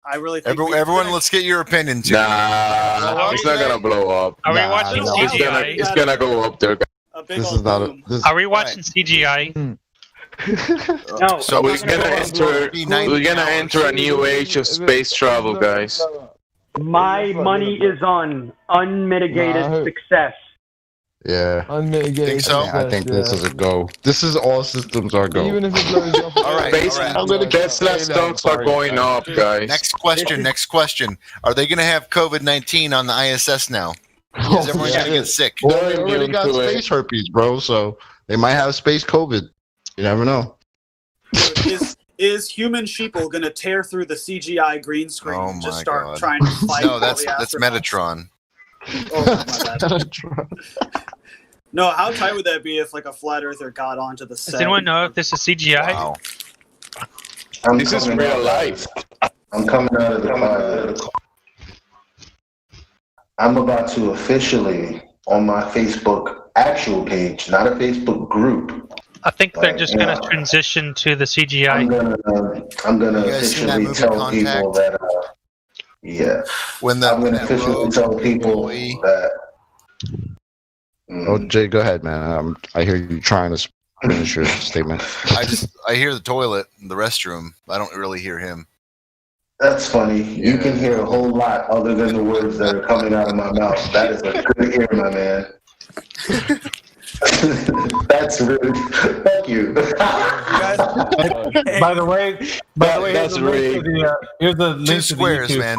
I really think Everyone, let's get your opinion too. Nah, it's not gonna blow up. Are we watching CGI? It's gonna go up there. This is not Are we watching CGI? No. So we're gonna enter a new age of space travel, guys. My money is on unmitigated success. Yeah. Unmitigated. Think so? I think this is a go. This is all systems are go. Even if it blows up. All right. Tesla stocks are going up, guys. Next question. Are they going to have COVID-19 on the ISS now? Is everyone going to get sick? Well, they already got space herpes, bro, so they might have space COVID. You never know. Is human sheeple going to tear through the CGI green screen and just start trying to fight? No, that's Metatron. Oh, my bad. No, how tight would that be if like a flat earther got onto the set? Does anyone know if this is CGI? Wow. This is real life. I'm coming out of the closet. I'm about to officially, on my Facebook actual page, not a Facebook group. I think they're just going to transition to the CGI. I'm gonna officially tell people that. Yeah. I'm gonna officially tell people that. Oh, Jay, go ahead, man. I hear you trying to finish your statement. I hear the toilet, the restroom. I don't really hear him. That's funny. You can hear a whole lot other than the words that are coming out of my mouth. That is a good ear, my man. That's rude. Thank you. By the way, that's rude. Here's the link Two to squares, the YouTube. man.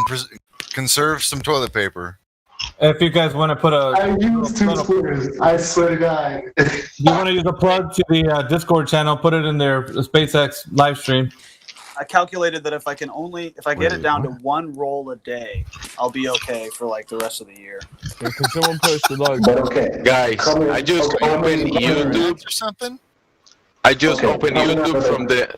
Conserve some toilet paper. If you guys want to put I use 2 squares. I swear to God. You want to use a plug to the Discord channel, put it in their SpaceX live stream. I calculated that if I get it down to 1 roll a day, I'll be okay for like the rest of the year. Can someone post the log? But okay, guys, I just opened YouTube Or something? I just opened YouTube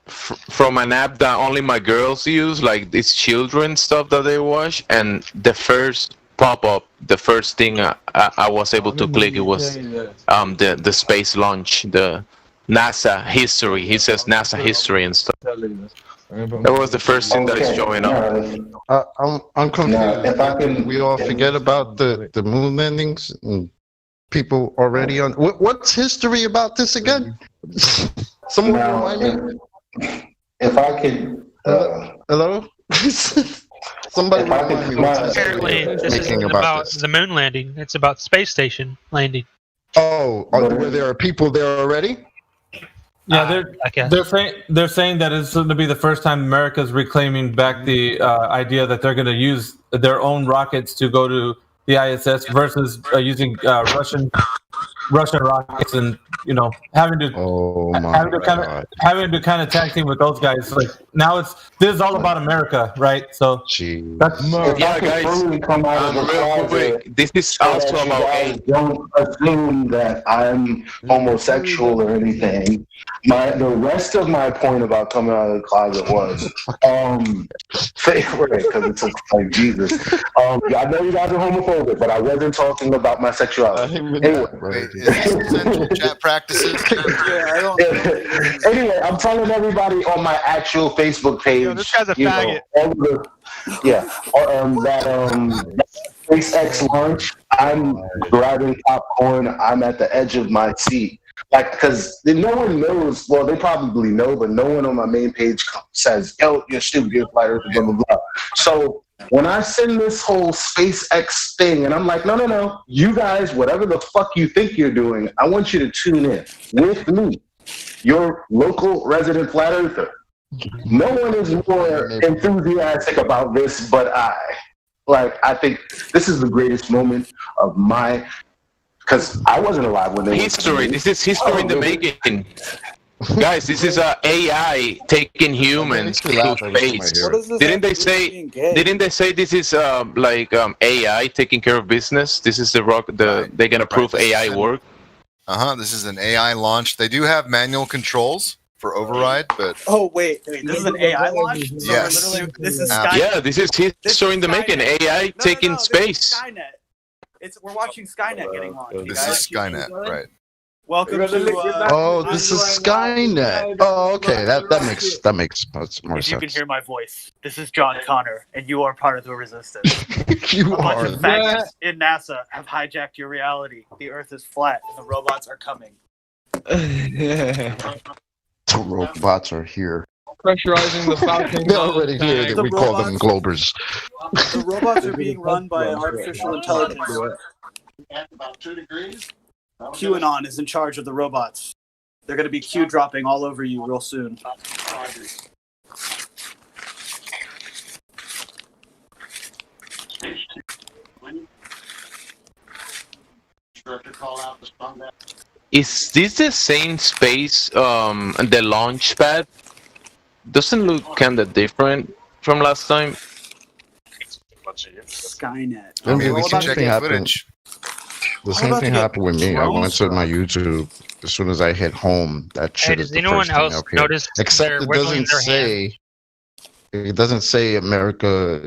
from an app that only my girls use, like this children stuff that they watch, and the first pop-up, the first thing I was able to click, it was the space launch, the NASA history. He says NASA history and stuff. That was the first thing that is showing up. I'm confused. We all forget about the moon landings and people already on. What's history about this again? Someone remind me. If I could. Hello? Somebody remind me. Apparently, this isn't about the moon landing. It's about space station landing. Oh, where there are people there already? Yeah, they're saying that it's going to be the first time America's reclaiming back the idea that they're going to use their own rockets to go to the ISS versus using Russian rockets, and having to kind of tag team with those guys. Like now, this is all about America, right? So that's guys. Real quick, this is also about. Don't assume that I'm homosexual or anything. The rest of my point about coming out of the closet was because it's like Jesus. I know you guys are homophobic, but I wasn't talking about my sexuality. Anyway. Chat practices. Anyway, I'm telling everybody on my actual Facebook page. This guy's a faggot. That SpaceX launch. I'm grabbing popcorn. I'm at the edge of my seat. Like, because no one knows. Well, they probably know, but no one on my main page says, "Yo, you're stupid, you're flat earth, blah blah blah." So when I send this whole SpaceX thing, and I'm like, no, you guys, whatever the fuck you think you're doing, I want you to tune in with me, your local resident flat earther. No one is more enthusiastic about this but I. Like, I think this is the greatest moment of my, because I wasn't alive when they history. This is history in the making. Guys, this is AI taking humans to space. Didn't they say this is AI taking care of business? This is they're gonna prove AI work. This is an AI launch. They do have manual controls for override, but wait, this is an AI launch? So yes. This is Skynet. Yeah, this is history in the making. AI taking space. Skynet. We're watching Skynet getting launched. This is Skynet, right? Welcome to. Oh, this is Skynet. Oh, okay. That makes much more If you can sense. hear my voice, this is John Connor, and you are part of the resistance. You A bunch are. of faggots in NASA have hijacked your reality. The Earth is flat, and the robots are coming. The robots are here. Pressurizing the Falcon. They're already here. That we call them Globers. The robots are being run by artificial intelligence. About 2 degrees. QAnon is in charge of the robots. They're going to be Q dropping all over you real soon. Is this the same space? The launch pad doesn't look kind of different from last time. Skynet. I mean, we What can about check the- the footage. The How same about thing to get happened with me. I drone went to my stuff? YouTube as soon as I hit home. That shit Hey, is does the anyone first thing else up here. notice Except they're it wiggling doesn't their hand? say. It doesn't say America,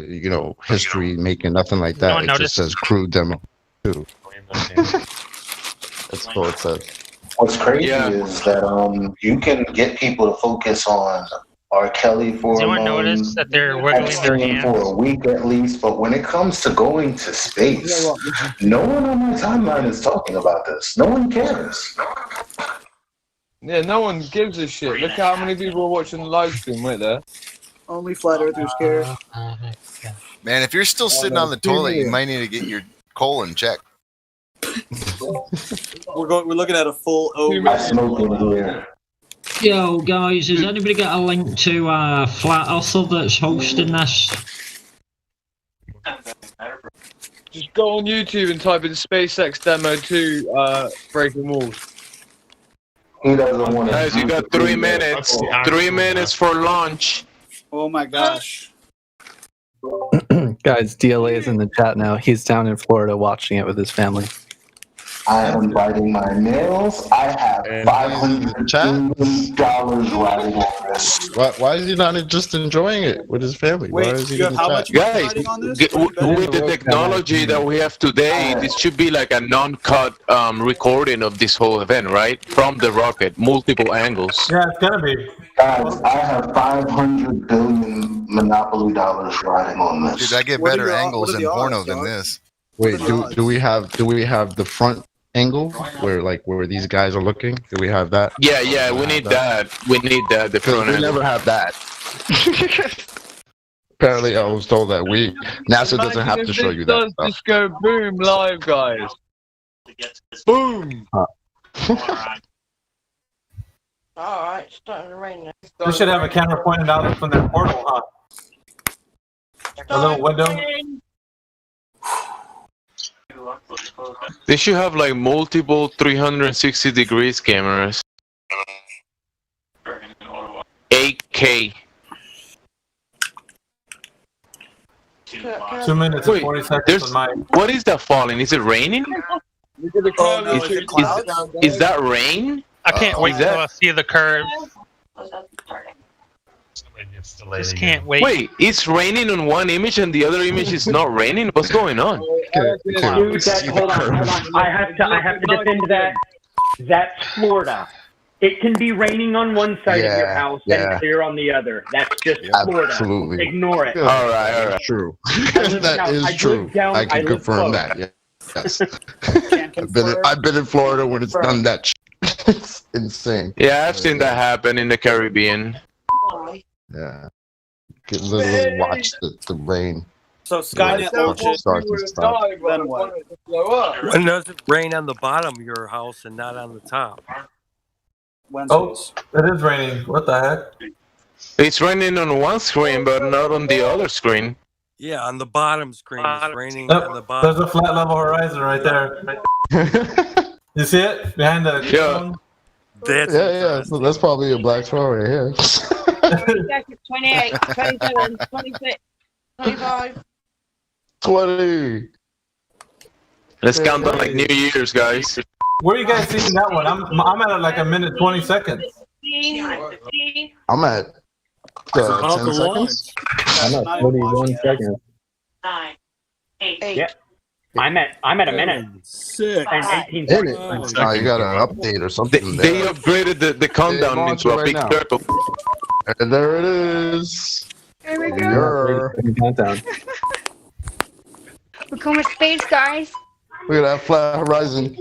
history making nothing like that. Anyone It notice? just says crew demo too. That's all it says. What's crazy Yeah. is that you can get people to focus on R. Kelly for Does a anyone month, notice that they're wiggling their Epstein for a hands? week at least, but when it comes to going to space, no one on my timeline is talking about this. No one cares. Yeah, no one gives a shit. Look how many people are watching the live stream right there. Only flat earthers care. Man, if you're still sitting on the toilet, you might need to get your colon checked. We're looking at a full O. I smoke in here. Yo, guys, has anybody got a link to Flat Earther that's hosting this? Just go on YouTube and type in SpaceX Demo 2 Breaking Walls. He doesn't want to. Guys, you got 3 minutes. 3 minutes for launch. Oh my gosh. Guys, DLA is in the chat now. He's down in Florida watching it with his family. I am biting my nails. I have $500 riding on this. Why is he not just enjoying it with his family? Why Wait, is he you in have the how chat? much Guys, riding on this? with the technology that we have today, this should be like a non-cut recording of this whole event, right? From the rocket, multiple angles. Yeah, it's gonna be. Guys, I have 500 billion Monopoly dollars riding on this. Dude, I get What are better the- angles what are in the porno odds, than dog? this. Wait, do we have the front angle where these guys are looking? Do we have that? Yeah, we need that. We need that. The Because front we angle. never have that. Apparently, I was told that NASA doesn't have to show you that Does stuff. just go boom live, guys. Boom. Alright, it's starting to rain now. They should have a camera pointed out from their portal, huh? A little window. They should have like multiple 360 degrees cameras. 8K. 2 minutes and Wait, 40 seconds there's- on mine. What is that falling? Is it raining? Oh, no, is it clouds? Is that rain? I can't wait is till that- I see the curve. Just can't wait. Wait, it's raining on one image and the other image is not raining? What's going on? Dude, hold on. I have to defend that. That's Florida. It can be raining on one side of your Yeah, house yeah. and clear on the other. That's just Florida. Absolutely. Ignore it. All right. That's true. live That down- is I true. live down- I I can live confirm close. that. Yeah. Yes. Can't confirm. I've been in Florida when it's done that. It's insane. Yeah, I've seen that happen in the Caribbean. Yeah. Get literally watch the rain. So Skynet launches. Starts and stops. Then what? When does it rain on the bottom of your house and not on the top? Wednesdays. It is raining. What the heck? It's raining on one screen, but not on the other screen. Yeah, on the bottom screen it's raining on the There's bottom. a flat level horizon right there. You see it? Behind the Yeah. That's Yeah. So that's probably a black swan right here. 28, 27, 26, 25. 20. Let's count on like New Year's, guys. Where are you guys seeing that one? I'm at like a minute 20 seconds. 15, I'm at About 10 to seconds. I'm at 41 seconds. 9, 8, Yeah. I'm at a minute 6 and 18 Minute. seconds. Oh, you got an update or something. They upgraded the countdown launched into it a right big now. circle. And there it is. Here we go. Grr. Countdown. We're going with space, guys. Look at that flat horizon.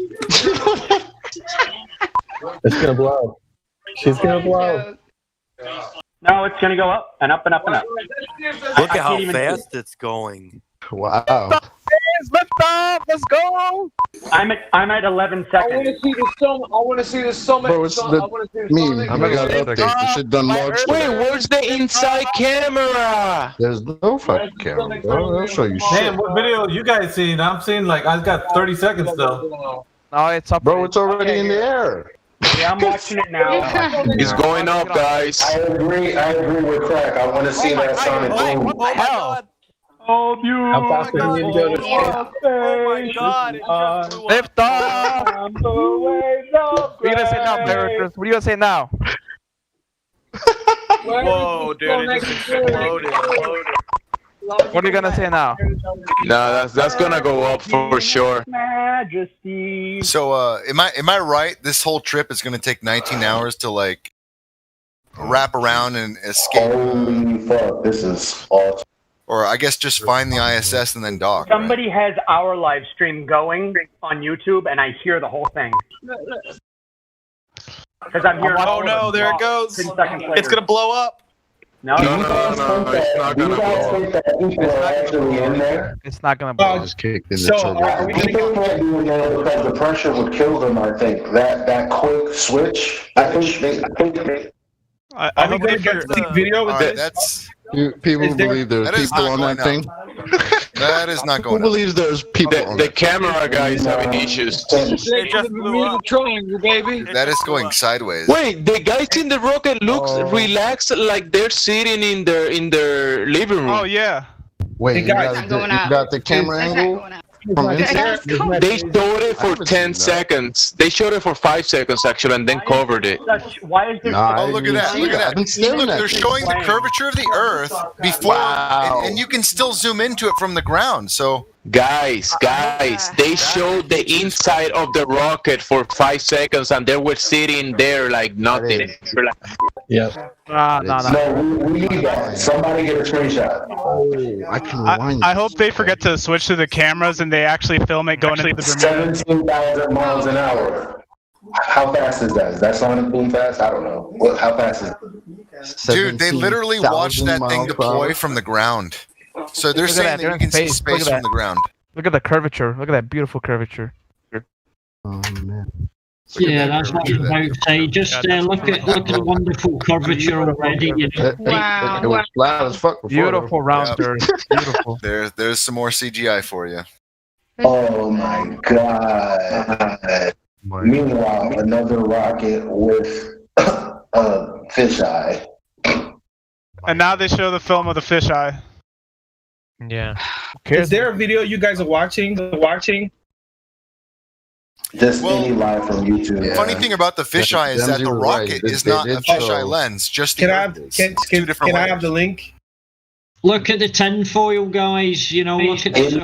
It's gonna blow. She's gonna blow. No, it's gonna go up and up and up and up. Look I at how can't even see fast it's going. Wow. Lift off! Let's go! I'm at 11 I want seconds. to see the summit. I want to see the summit. Bro, it's I the want to see the meme. summit. I got an update. This shit done launched. Wait, where's the inside camera? There's no fucking camera, bro. I'll show you shit. Damn, what video you guys seen? I'm seeing like I got 30 seconds though. No, it's up. Bro, it's already in the air. Yeah, I'm watching it now. It's going up, guys. I agree with Crack. I want to see that Sonic Boom. What the hell? Oh, you. How fast can you go to Oh my god, it just blew up. Lift off! What are you gonna say now, Barrett? What are you gonna say now? Whoa, dude, it just exploded. What are you gonna say now? No, that's gonna go up for sure. Majesty. So, am I right? This whole trip is going to take 19 hours to like wrap around and escape, Holy fuck, this is awesome. or I guess just find the ISS and then dock. Right? Somebody has our live stream going on YouTube, and I hear the whole thing. Because I'm hearing. Oh no, there it goes. 10 seconds later. It's gonna blow up. No, No, it's not Do you gonna guys blow think that people are actually in there? It's not gonna blow. Just kicked in the So, turbo. are we People can't be in there because the pressure would kill them, I think. That quick switch, I think they Are we going to get the video All with right, this? that's People Is there- believe there's that is people not on that going thing. that is not Who going up. believes there's people on The that? camera guy's having issues. It just blew up. Triangle, baby. That is going sideways. Wait, the guys in the rocket looks relaxed, like they're sitting in their living room. Oh yeah. Wait, Hey, you guys, got, It's not going up. you got the camera It's not angle going up. from inside? They showed it for 10 seconds. They showed it for 5 seconds actually, and then covered it. Why is there? Nah, Oh, look at that! Look at I've been that! staring Look, at they're it. showing the curvature of the Earth before, and you can still zoom into it from the ground. So, Guys, they showed the inside of the rocket for 5 seconds, and they were sitting there like nothing. Yeah. No. No, we need that. Somebody get a screenshot. Oh, I can rewind. I hope they forget to switch to the cameras and they actually film it going into the Bermuda. 17,000 miles an hour. How fast is that? Is that Sonic Boom fast? I don't know. How fast is it? dude, they literally watched that thing 17,000 deploy miles per from the ground. So they're Look at saying that, that they're you in can see space. Look space at from that. the ground. Look at the curvature. Look at that beautiful curvature. Oh, man. Yeah, that's what I was about to say. Just look at the wonderful curvature already. You know. Wow. It was flat as fuck before. Beautiful round Yep. Earth. Beautiful. There's some more CGI for you. Oh my god. Meanwhile, another rocket with a fisheye. And now they show the film of the fisheye. Yeah. Is there a video you guys are watching? Just any live from YouTube. The funny thing about the fisheye is that the rocket is not a fisheye lens, just the Earth is. It's two different layers. the link? Look at the tinfoil, guys. You know, look at the The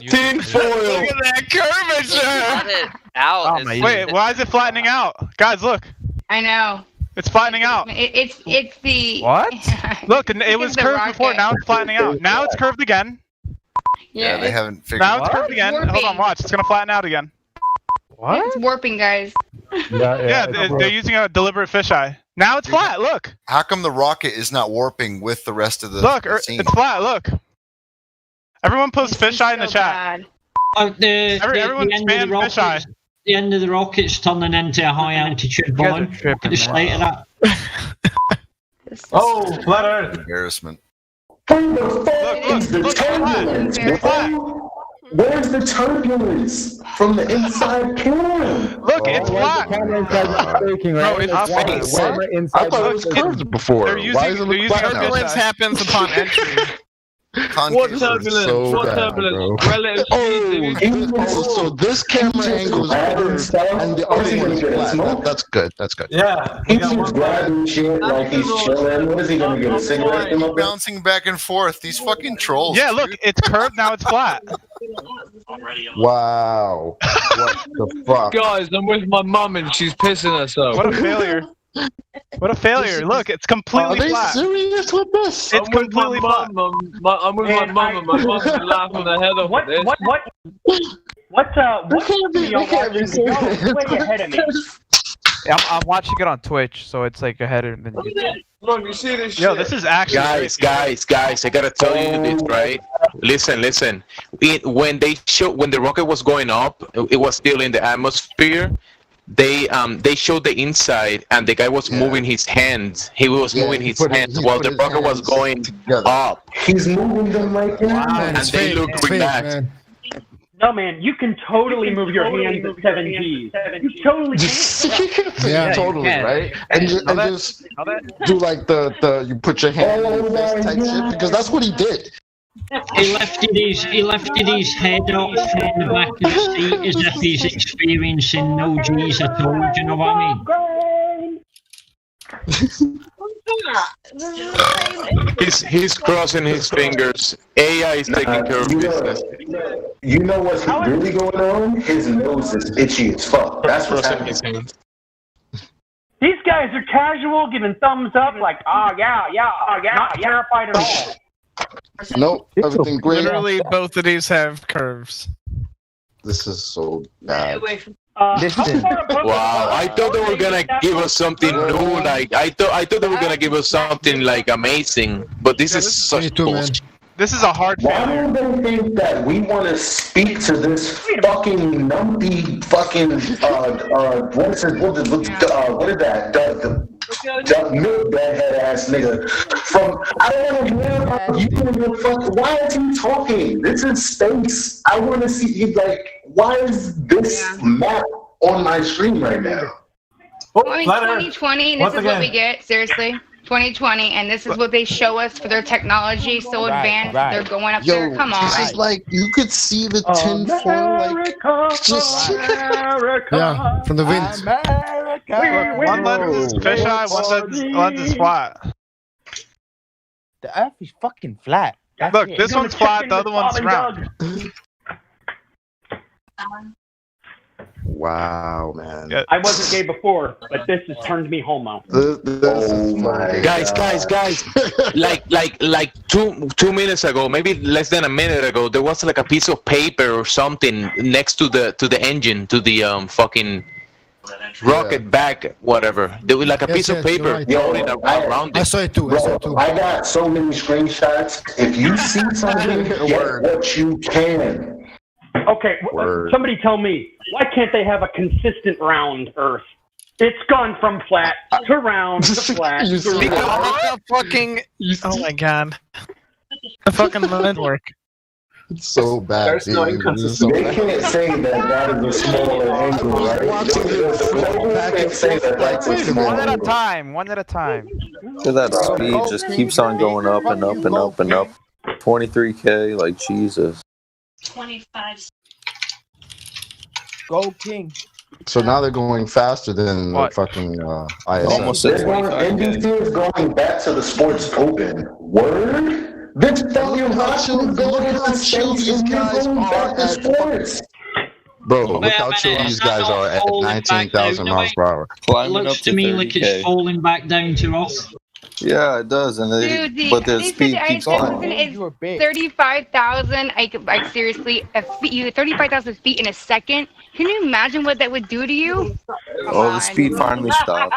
tin foil. Look at that curvature! It out. Oh, my Wait, why is it flattening out? Guys, look. I know. It's flattening out. It's the. What? Look, it was the curved before. rocket. Now it's flattening out. Now it's curved again. Yeah, they haven't figured Now it it's out. curved again. Warping. Hold on, watch. It's gonna flatten out again. What? It's warping, guys. Yeah, they're using a deliberate fisheye. Now it's flat. Look. How come the rocket is not warping with the rest of the Look, the scene? it's flat. Look. Everyone post fisheye in the chat. Everyone the end of spam the rockets, fisheye. the end of the rocket's turning into a high altitude balloon. Look at the state of that. Oh, flat Earth. Embarrassment. Where the fuck is the look, turbulence, it's bro? Where's the turbulence from the inside camera? Look, it's flat. Bro, it's I thought it was curved before. They're Why using does it look they're flat using now? fisheye. happens upon entry. What turbulence? So What bad, turbulence? bro. Relative speed, dude. So this camera angle is curved and the other one is flat. That's good. That's good. Yeah. He's just grabbing shit like he's chilling. What is he gonna get? A cigarette? Keep bouncing back and forth. These fucking trolls. Yeah, look, it's curved, now it's flat. Wow. What the fuck? Guys, I'm with my mum and she's pissing herself. What a failure. What a failure. Look, it's completely Are they flat. serious with this? It's completely flat. I'm with my mum and my mum's laughing her head off at this. What can't be serious. Way ahead of me. I'm watching it on Twitch, so it's like ahead of than you. Look, you see this shit? Yo, this is actually Guys, I gotta tell you this, right? Listen. When the rocket was going up, it was still in the atmosphere. They showed the inside, and the guy was moving his hands. He was moving his hands while the rocket was going up. He's moving them like that. And they look relaxed. No, man, you can totally move your hands at 7 Gs. You totally can. Yeah, totally, right? And just do like the you put your hand in your fist type shit, because that's what he did. He lifted his head up from the back of the seat as if he's experiencing no G's at all. Do you know what I mean? He's crossing his fingers. AI is taking care of business. You know what's really going on? His nose is itchy as fuck. That's what's happening. These guys are casual, giving thumbs up, like, yeah, not terrified at all. Nope, everything great. Literally, both of these have curves. This is so bad. Wow, I thought they were gonna give us something new. Like I thought they were gonna give us something like amazing, but this is such bullshit. This is a hard failure. Why do they think that we want to speak to this fucking numpy fucking what is that? The milk head ass nigga from I don't want to hear about you and your fuck. Why is he talking? This is space. I want to see why is this map on my screen right now? 2020, this is what we get, seriously. 2020, and this is what they show us for their technology so advanced. They're going up there. Come on. This is like you could see the tin foil, like just yeah, from the wind. One lens is fisheye, one lens is flat. The Earth is fucking flat. Look, this one's flat, the other one's round. Wow, man. I wasn't gay before, but this has turned me homo. Guys! like 2 minutes ago, maybe less than a minute ago, there was like a piece of paper or something next to the engine, to the fucking rocket back, whatever. There was like a piece of paper floating around it. I saw it too. I got so many screenshots. If you see something, get what you can. Okay, somebody tell me, why can't they have a consistent round Earth? It's gone from flat to round to flat to round. The fucking... Oh my god. The fucking line work. It's so bad. There's no inconsistency. They can't say that is a smaller angle, right? They can't say that's a smaller One at a angle. time. One at a time. Because that speed just keeps on going up and up and up and up. 23K, like Jesus. 25. Go King. So now they're going faster than the fucking ISS. Almost at 25K. NBC is going back to the sports open. Word? This fucking Russian going to space and going back to sports. Bro, look how chill these guys are at 19,000 miles per hour. Climbing Looks up to to me like it's 30K. falling back down to us. Yeah, it does, and Dude, but the speed keeps on. It's 35,000. Like seriously, 35,000 feet in a second. Can you imagine what that would do to you? Oh, the speed finally stopped.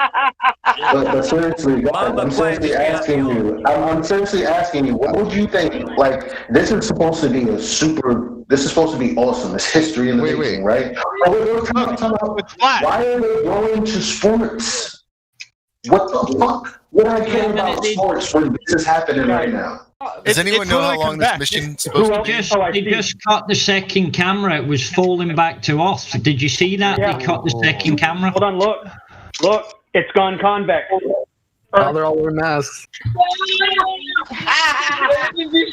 But seriously, guys, I'm seriously asking you, what would you think? Like, this is supposed to be awesome. It's history in the making, right? Why are they going to sports? What the fuck? What do I care about sports when this is happening right now? Does anyone know how long this mission's supposed to be? They just cut the second camera. It was falling back to us. Did you see that? Yeah. They cut the second camera. Hold on, look, it's gone convex. Oh, they're all wearing masks.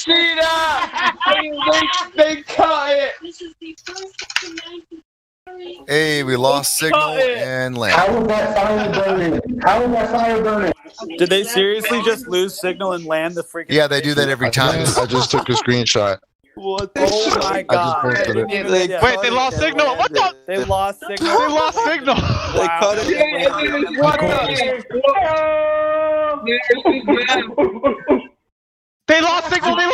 see that? They cut it. Hey, we lost signal and land. How was that fire burning? How was that fire burning? Did they seriously just lose signal and land the freaking? Yeah, they do that every time. I just took a screenshot. What? Oh my god! I just posted it. Wait, they lost signal. What the? They lost signal. They lost signal. They cut it. They lost signal. Wait.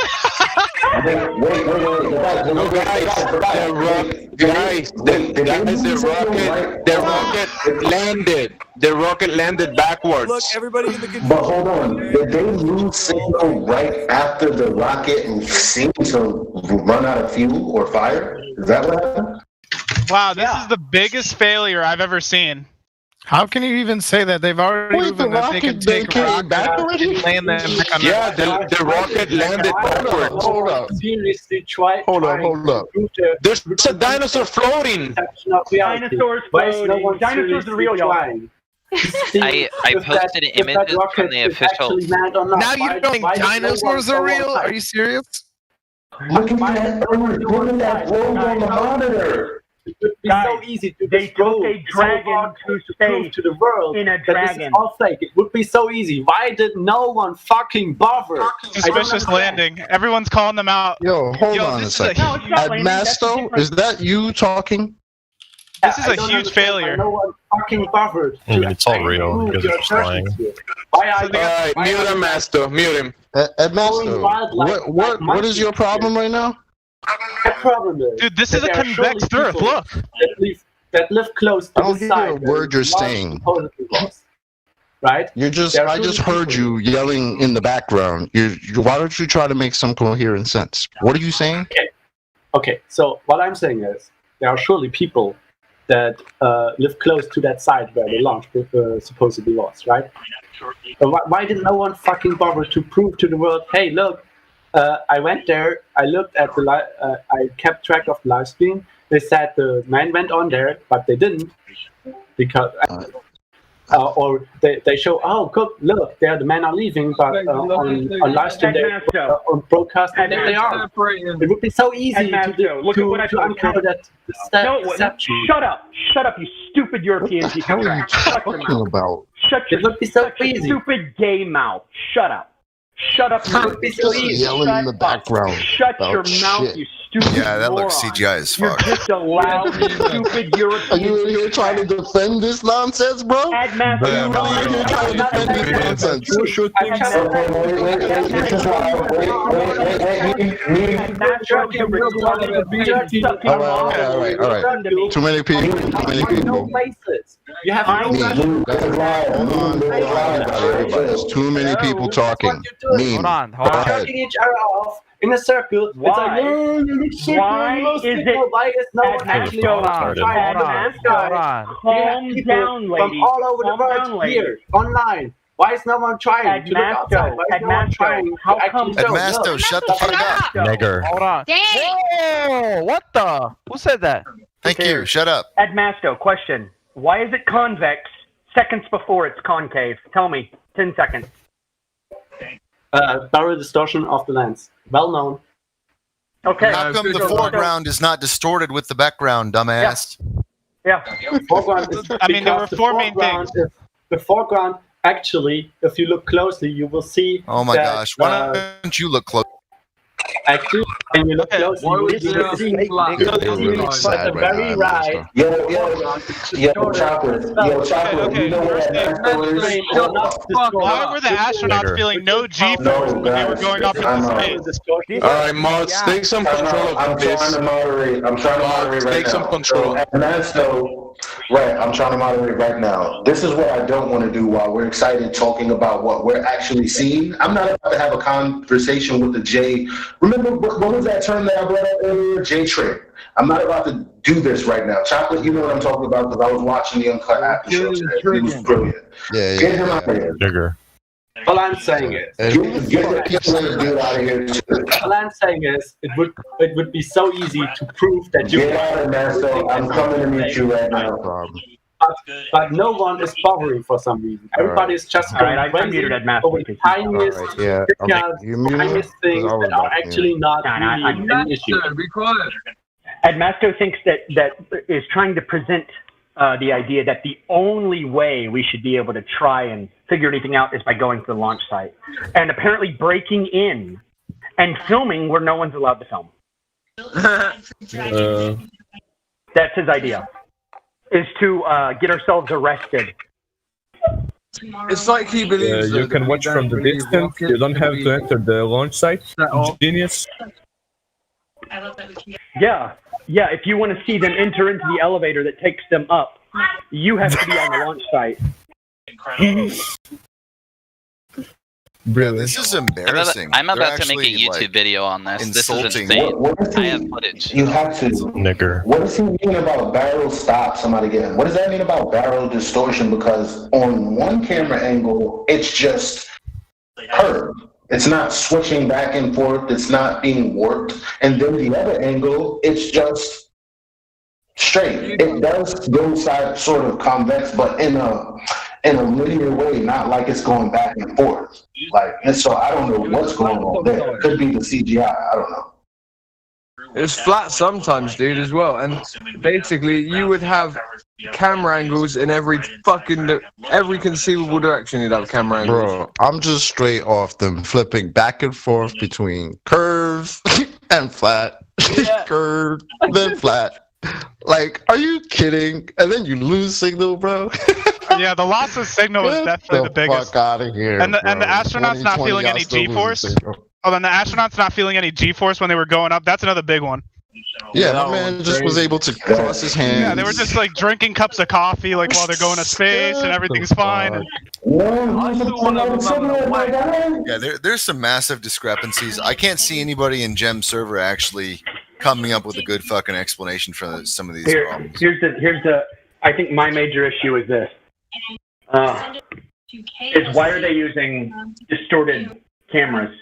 The rocket landed backwards. Look, everybody in the control. But hold on, did they lose signal right after the rocket seemed to run out of fuel or fire? Is that what happened? Wow, this is the biggest failure I've ever seen. How can you even say that? They've already proven that they can take a rocket back already? land them back on Yeah, the rocket landed backwards. Hold up. Hold up. There's a dinosaur floating. Dinosaurs floating. Dinosaurs are real, y'all. I posted images from the official. Now you think dinosaurs are real? Are you serious? Look at that Earth. Look at that globe on the monitor. It would be so easy to disprove a dragon to space to the world in a dragon. This is all fake. It would be so easy. Why did no one fucking bother? Suspicious landing. Everyone's calling them out. Yo, hold on a second. Admasto, is that you talking? This is a huge failure. No one fucking bothered. It's all real. You guys are just lying. Alright, mute him, Master. Mute him. Admasto, what is your problem right now? The problem is, dude, this is a convex Earth. Look. That live close to I don't the hear side. a word you're saying. Right? I just heard you yelling in the background. Why don't you try to make some coherent sense? What are you saying? Okay. So what I'm saying is, there are surely people that live close to that site where the launch supposedly was, right? Why did no one fucking bother to prove to the world, hey, look, I went there, I looked at the I kept track of the live stream. They said the man went on there, but they didn't because or they show, oh, look, there the men are leaving, but on live stream on broadcast there they are. It would be so easy to uncover that. Shut up, you stupid European piece of crap. Talking about? It would be so easy. Stupid gay mouth. Shut up. Yelling in the background. Shut your mouth, you stupid Yeah, that moron. looks CGI as fuck. You're just a loud, stupid European. Are you in here trying to defend this nonsense, bro? Are you here trying to defend this nonsense? All right. Too many people. You have There's too many people talking. Hold on. Cutting each other off in a circle. Why? Why is no one actually Hold on. Calm down, lady. From all over the world here, online. Why is no one trying to look outside? Why is no one trying to actually show? Admasto, shut the fuck up. Nigger. Hold on. Whoa! What the? Who said that? Thank you. Shut up. Admasto, question. Why is it convex seconds before it's concave? Tell me. 10 seconds. Barrel distortion of the lens. Well known. Okay. How come the foreground is not distorted with the background, dumbass? Yeah. I mean, there were four main things. The foreground, actually, if you look closely, you will see. Oh my gosh. Why don't you look close? Actually, when you look closely, you will see the very right. Yo, Chopper. You know what? Why were the astronauts feeling no G-force when they were going up into space? Alright, Mods, take some control of this. I'm trying to moderate right now. Take some control. I'm trying to moderate right now. This is what I don't want to do while we're excited talking about what we're actually seeing. I'm not about to have a conversation with the J. Remember, what was that term that I brought up earlier? J-Trade. I'm not about to do this right now. Chocolate, you know what I'm talking about because I was watching the Uncut After Show today. It was brilliant. Get him out of here. Nigger. All I'm saying is, all I'm saying is, it would be so easy to prove that you. Get out of there, so I'm coming to meet you right now. but no one is bothering for some reason. Everybody's just All right, I crazy muted Ed Master over the because tiniest, Yeah. tiniest things that are actually not really an issue. Be quiet. Edmasto thinks that is trying to present the idea that the only way we should be able to try and figure anything out is by going to the launch site and apparently breaking in and filming where no one's allowed to film. That's his idea, is to get ourselves arrested. It's like he believes you can watch from the distance. You don't have to enter the launch site. Genius. Yeah, if you want to see them enter into the elevator that takes them up, you have to be on the launch site. Brilliant. This is embarrassing. I'm They're about to make a actually, YouTube like, video on this. This is insulting. insane. I have footage. You have to. Nigger. What does he mean about barrel stop somebody getting? What does that mean about barrel distortion? Because on one camera angle, it's just curved. It's not switching back and forth. It's not being warped. And then the other angle, it's just straight. It does go side sort of convex, but in a linear way, not like it's going back and forth. And so I don't know what's going on there. It could be the CGI. I don't know. It's flat sometimes, dude, as well. And basically, you would have camera angles in every conceivable direction. You'd have camera angles. Bro, I'm just straight off them flipping back and forth between curve and flat, curve, then flat. Like, are you kidding? And then you lose signal, bro. Yeah, the loss of signal is definitely the biggest. Fuck out of here, and the astronauts not feeling any G-force. Oh, then the astronauts not feeling any G-force when they were going up. That's another big one. Yeah, my man just was able to cross his hands. Yeah, they were just like drinking cups of coffee, like while they're going to space, and everything's fine. Yeah, there's some massive discrepancies. I can't see anybody in Gem's server actually coming up with a good fucking explanation for some of these problems. Here's the. I think my major issue is this. Is why are they using distorted cameras?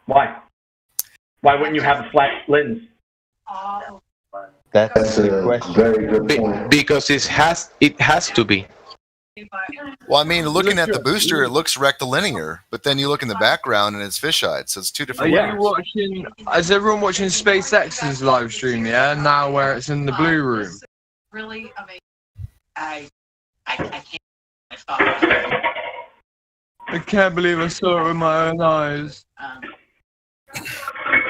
Why? Why wouldn't you have a flat lens? That's a very good point. Because it has to be. Well, I mean, looking at the booster, it looks rectilinear, but then you look in the background and it's fisheye, so it's two different ways. Is everyone watching SpaceX's live stream, yeah? Now where it's in the blue room. Really amazing. I can't. I can't believe I saw it with my own eyes.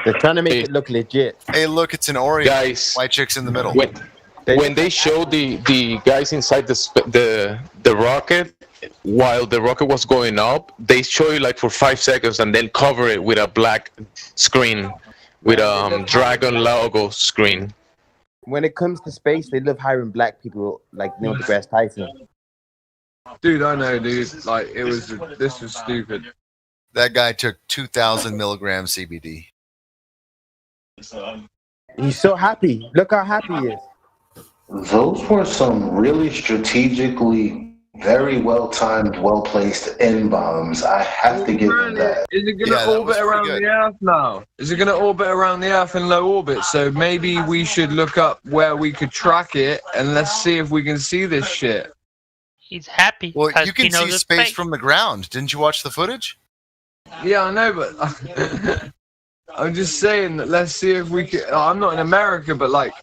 They're trying to make it look legit. Hey, look, it's an Oreo. Guys, white chicks in the middle. When they showed the guys inside the rocket, while the rocket was going up, they show you like for 5 seconds and then cover it with a black screen with a dragon logo screen. When it comes to space, they love hiring black people like Neil deGrasse Tyson. Dude, I know, dude. Like, this was stupid. That guy took 2,000 milligrams CBD. He's so happy. Look how happy he is. Those were some really strategically very well-timed, well-placed N-bombs. I have to give him that. Is it going to orbit around the Earth now? Is it going to orbit around the Earth in low orbit? So maybe we should look up where we could track it, and let's see if we can see this shit. He's happy. Well, you can see space from the ground. Didn't you watch the footage? Yeah, I know, but I'm just saying that let's see if we can. I'm not in America, but like,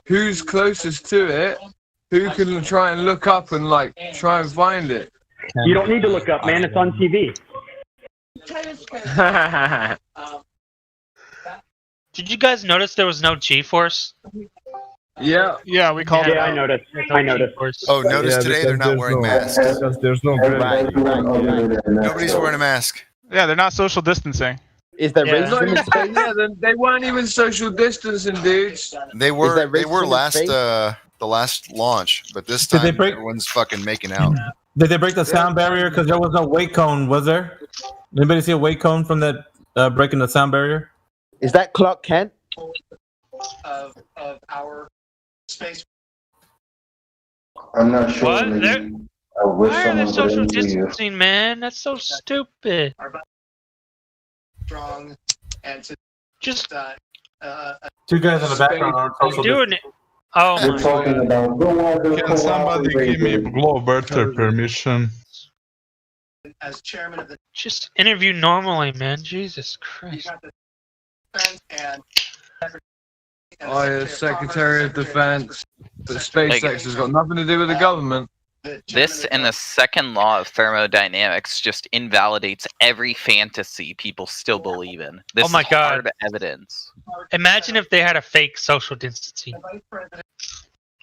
who's closest to it? Who can try and look up and like try and find it? You don't need to look up, man. It's on TV. Did you guys notice there was no G-force? Yeah. Yeah, we called it. I noticed. I noticed. Oh, notice today they're not wearing masks. Because there's no Nobody's wearing a mask. Yeah, they're not social distancing. Is there racism in space? Yeah, they weren't even social distancing, dudes. They were. They were last. The last launch, but this time everyone's fucking making out. Did they break the sound barrier? Because there was no weight cone, was there? Anybody see a weight cone from that breaking the sound barrier? Is that Clark Kent? Of our space. I'm not sure. What? Why are they social distancing, man? That's so stupid. Strong and to just two guys in the background are social doing it. Oh We're my talking about no other Can somebody give me Globerter permission? As chairman of the Just interview normally, man. Jesus Christ. and I as Secretary of Defense, but SpaceX Like- has got nothing to do with the government. This and the second law of thermodynamics just invalidates every fantasy people still believe in. This Oh my is God. hard evidence. Imagine if they had a fake social distancing.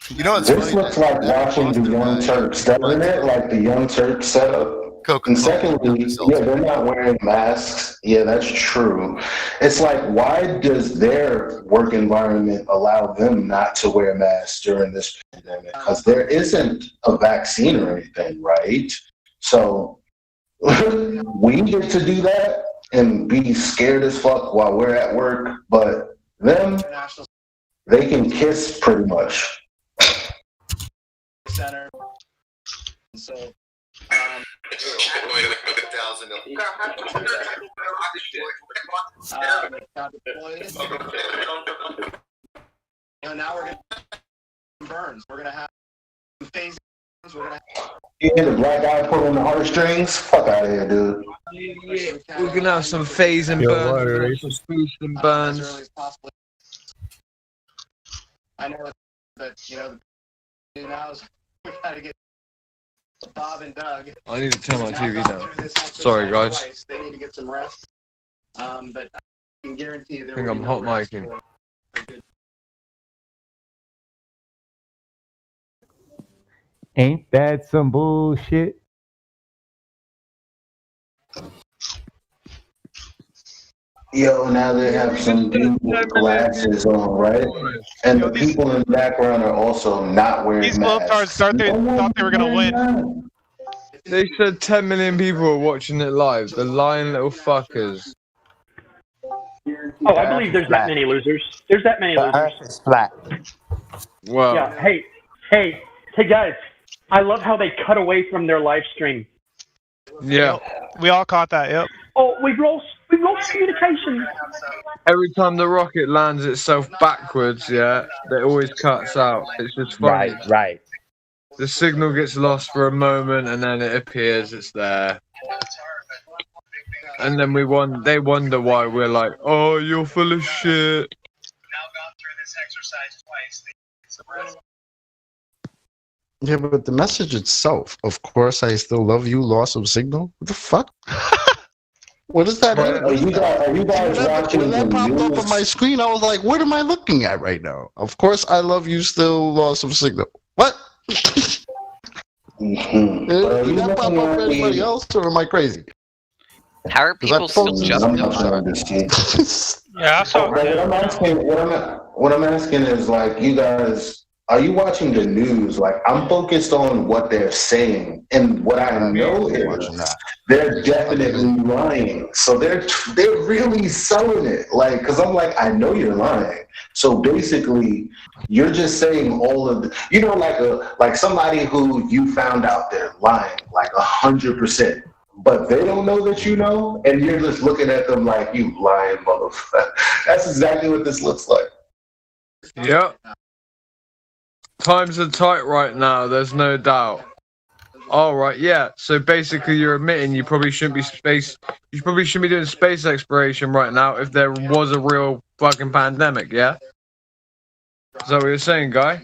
You know what's This funny? looks like watching the Young Turks, doesn't it? Like the Young Turks setup. And secondly, yeah, they're not wearing masks. Yeah, that's true. It's like, why does their work environment allow them not to wear masks during this pandemic? Because there isn't a vaccine or anything, right? So we get to do that and be scared as fuck while we're at work, but them, they can kiss pretty much. center. So, now we're going to burns. We're going to have phases. We're going to Yeah, the black guy pulling the heartstrings. Fuck out of here, dude. Yeah, we're gonna have some phase and burns, we're gonna have some boost and burns. I know that, now is we got to get Bob and Doug. I need to turn my TV Now down. through this exercise Sorry, guys. twice. They need to get some rest. But I can guarantee you I there think will I'm be hot no rest micing. for a good. Ain't that some bullshit? Yo, now they have some dude with glasses on, right? And the people in the background are also not wearing These masks. globetrotters thought they were going to win. They said 10 million people were watching it live. The lying little fuckers. Oh, I believe there's that many losers. There's that many losers. Earth is flat. Wow. Yeah. Hey, guys. I love how they cut away from their live stream. Yeah. We all caught that. Yep. Oh, we've lost communication. Every time the rocket lands itself backwards, yeah, it always cuts out. It's just funny. Right. The signal gets lost for a moment and then it appears, it's there. And then they wonder why we're like, oh, you're full of shit. Yeah, but the message itself, of course, I still love you, loss of signal. What the fuck? What is that? Are you guys watching when that the popped up news? on my screen, I was like, what am I looking at right now? Of course, I love you, still loss of signal. What? Did that pop up for anybody else, or am I crazy? How are people still just Yeah, I saw What I'm asking is, like, you guys, are you watching the news? Like, I'm focused on what they're saying, and what I know is they're definitely lying. So they're really selling it, like, because I'm like, I know you're lying. So basically, you're just saying all of the, like somebody who you found out they're lying, like 100%. But they don't know that you know, and you're just looking at them like, you lying motherfucker. That's exactly what this looks like. Yep. Times are tight right now, there's no doubt. Alright, yeah. So basically you're admitting you probably shouldn't be doing space exploration right now if there was a real fucking pandemic, yeah? Is that what you're saying, guy?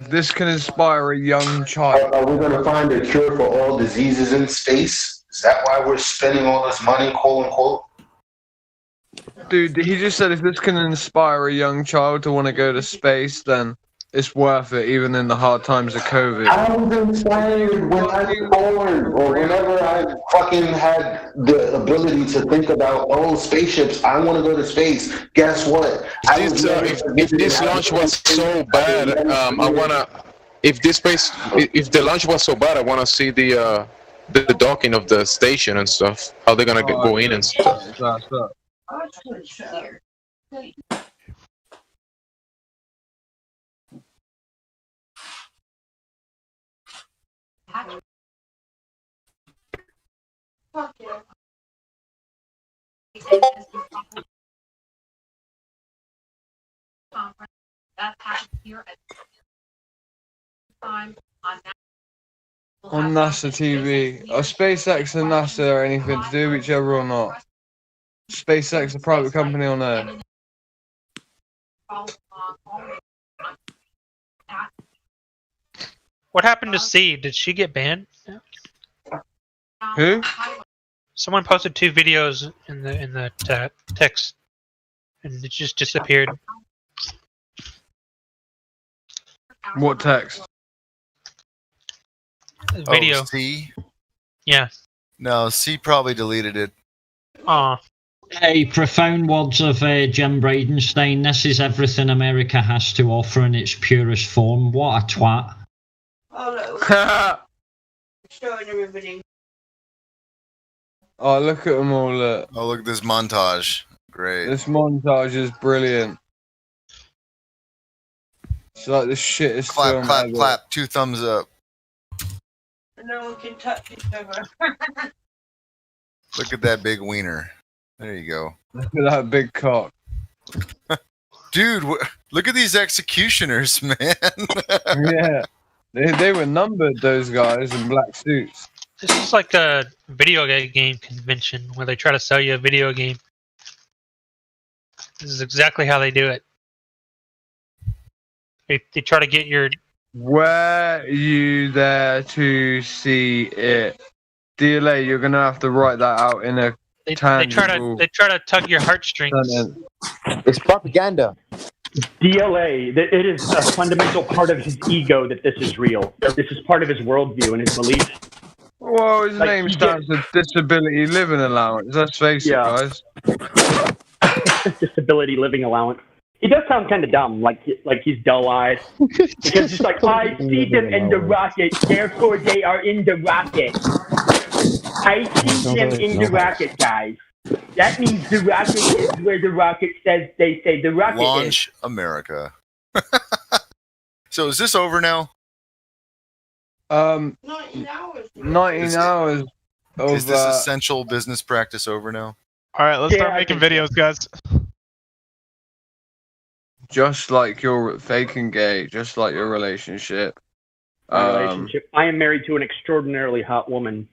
This can inspire a young child. Are we going to find a cure for all diseases in space? Is that why we're spending all this money, quote unquote? Dude, he just said if this can inspire a young child to want to go to space, then it's worth it, even in the hard times of COVID. I was inspired when I was born, or whenever I fucking had the ability to think about, oh, spaceships, I want to go to space. Guess what? If this launch was so bad, if the launch was so bad, I want to see the docking of the station and stuff. How they're gonna go in and stuff. Fuck yeah. On NASA TV. Are SpaceX and NASA anything to do with each other or not? SpaceX a private company on Earth. What happened to C? Did she get banned? Who? Someone posted 2 videos in the text, and it just disappeared. What text? Video. Oh, C? Yeah. No, C probably deleted it. Aw. Hey, profound words of Jim Bridenstine. This is everything America has to offer in its purest form. What a twat. Showing everybody. Oh, look at them all. Look. Oh, look at this montage. Great. This montage is brilliant. It's like the shittest Clap, film clap, ever. clap. 2 thumbs up. No one can touch each other. Look at that big wiener. There you go. Look at that big cock. Dude, look at these executioners, man. Yeah. They were numbered, those guys, in black suits. This is like a video game convention where they try to sell you a video game. This is exactly how they do it. They try to get your... Were you there to see it? DLA, you're going to have to write that out in a They try to tug your heartstrings. It's propaganda. DLA, it is a fundamental part of his ego that this is real. This is part of his worldview and his beliefs. Well, his name stands for Disability Living Allowance. Let's face it, guys. Disability living allowance. He does sound kind of dumb, like he's dull-eyed. Because he's like, I see them in the rocket, therefore they are in the rocket. I see them in the rocket, guys. That means the rocket is where the rocket says they say the rocket Launch is. America. So is this over now? 19 hours. Is this essential business practice over now? All right, let's start making videos, guys. Just like your faking gay, just like your relationship. Relationship. I am married to an extraordinarily hot woman.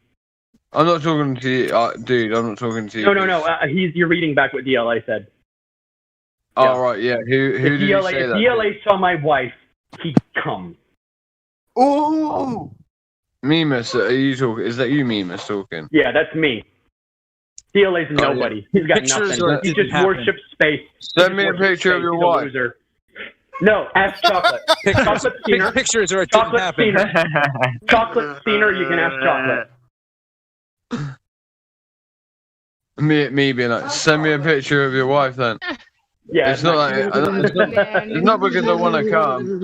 I'm not talking to you, dude. I'm not talking to you. No. You're reading back what DLA said. Oh, right, yeah. Who did you say that? DLA saw my wife, he'd come. Ooh! Mimas, are you talking? Is that you, Mimas, talking? Yeah, that's me. DLA's nobody. He's got nothing. He just worships space. Send me a picture of your wife. Loser. No, ask Chocolate. Chocolate Steiner. Pictures or it Chocolate didn't happen. Steiner. Chocolate Steiner, you can ask Chocolate. Me being like, send me a picture of your wife then. Yeah, it's not like it's not because I want to come.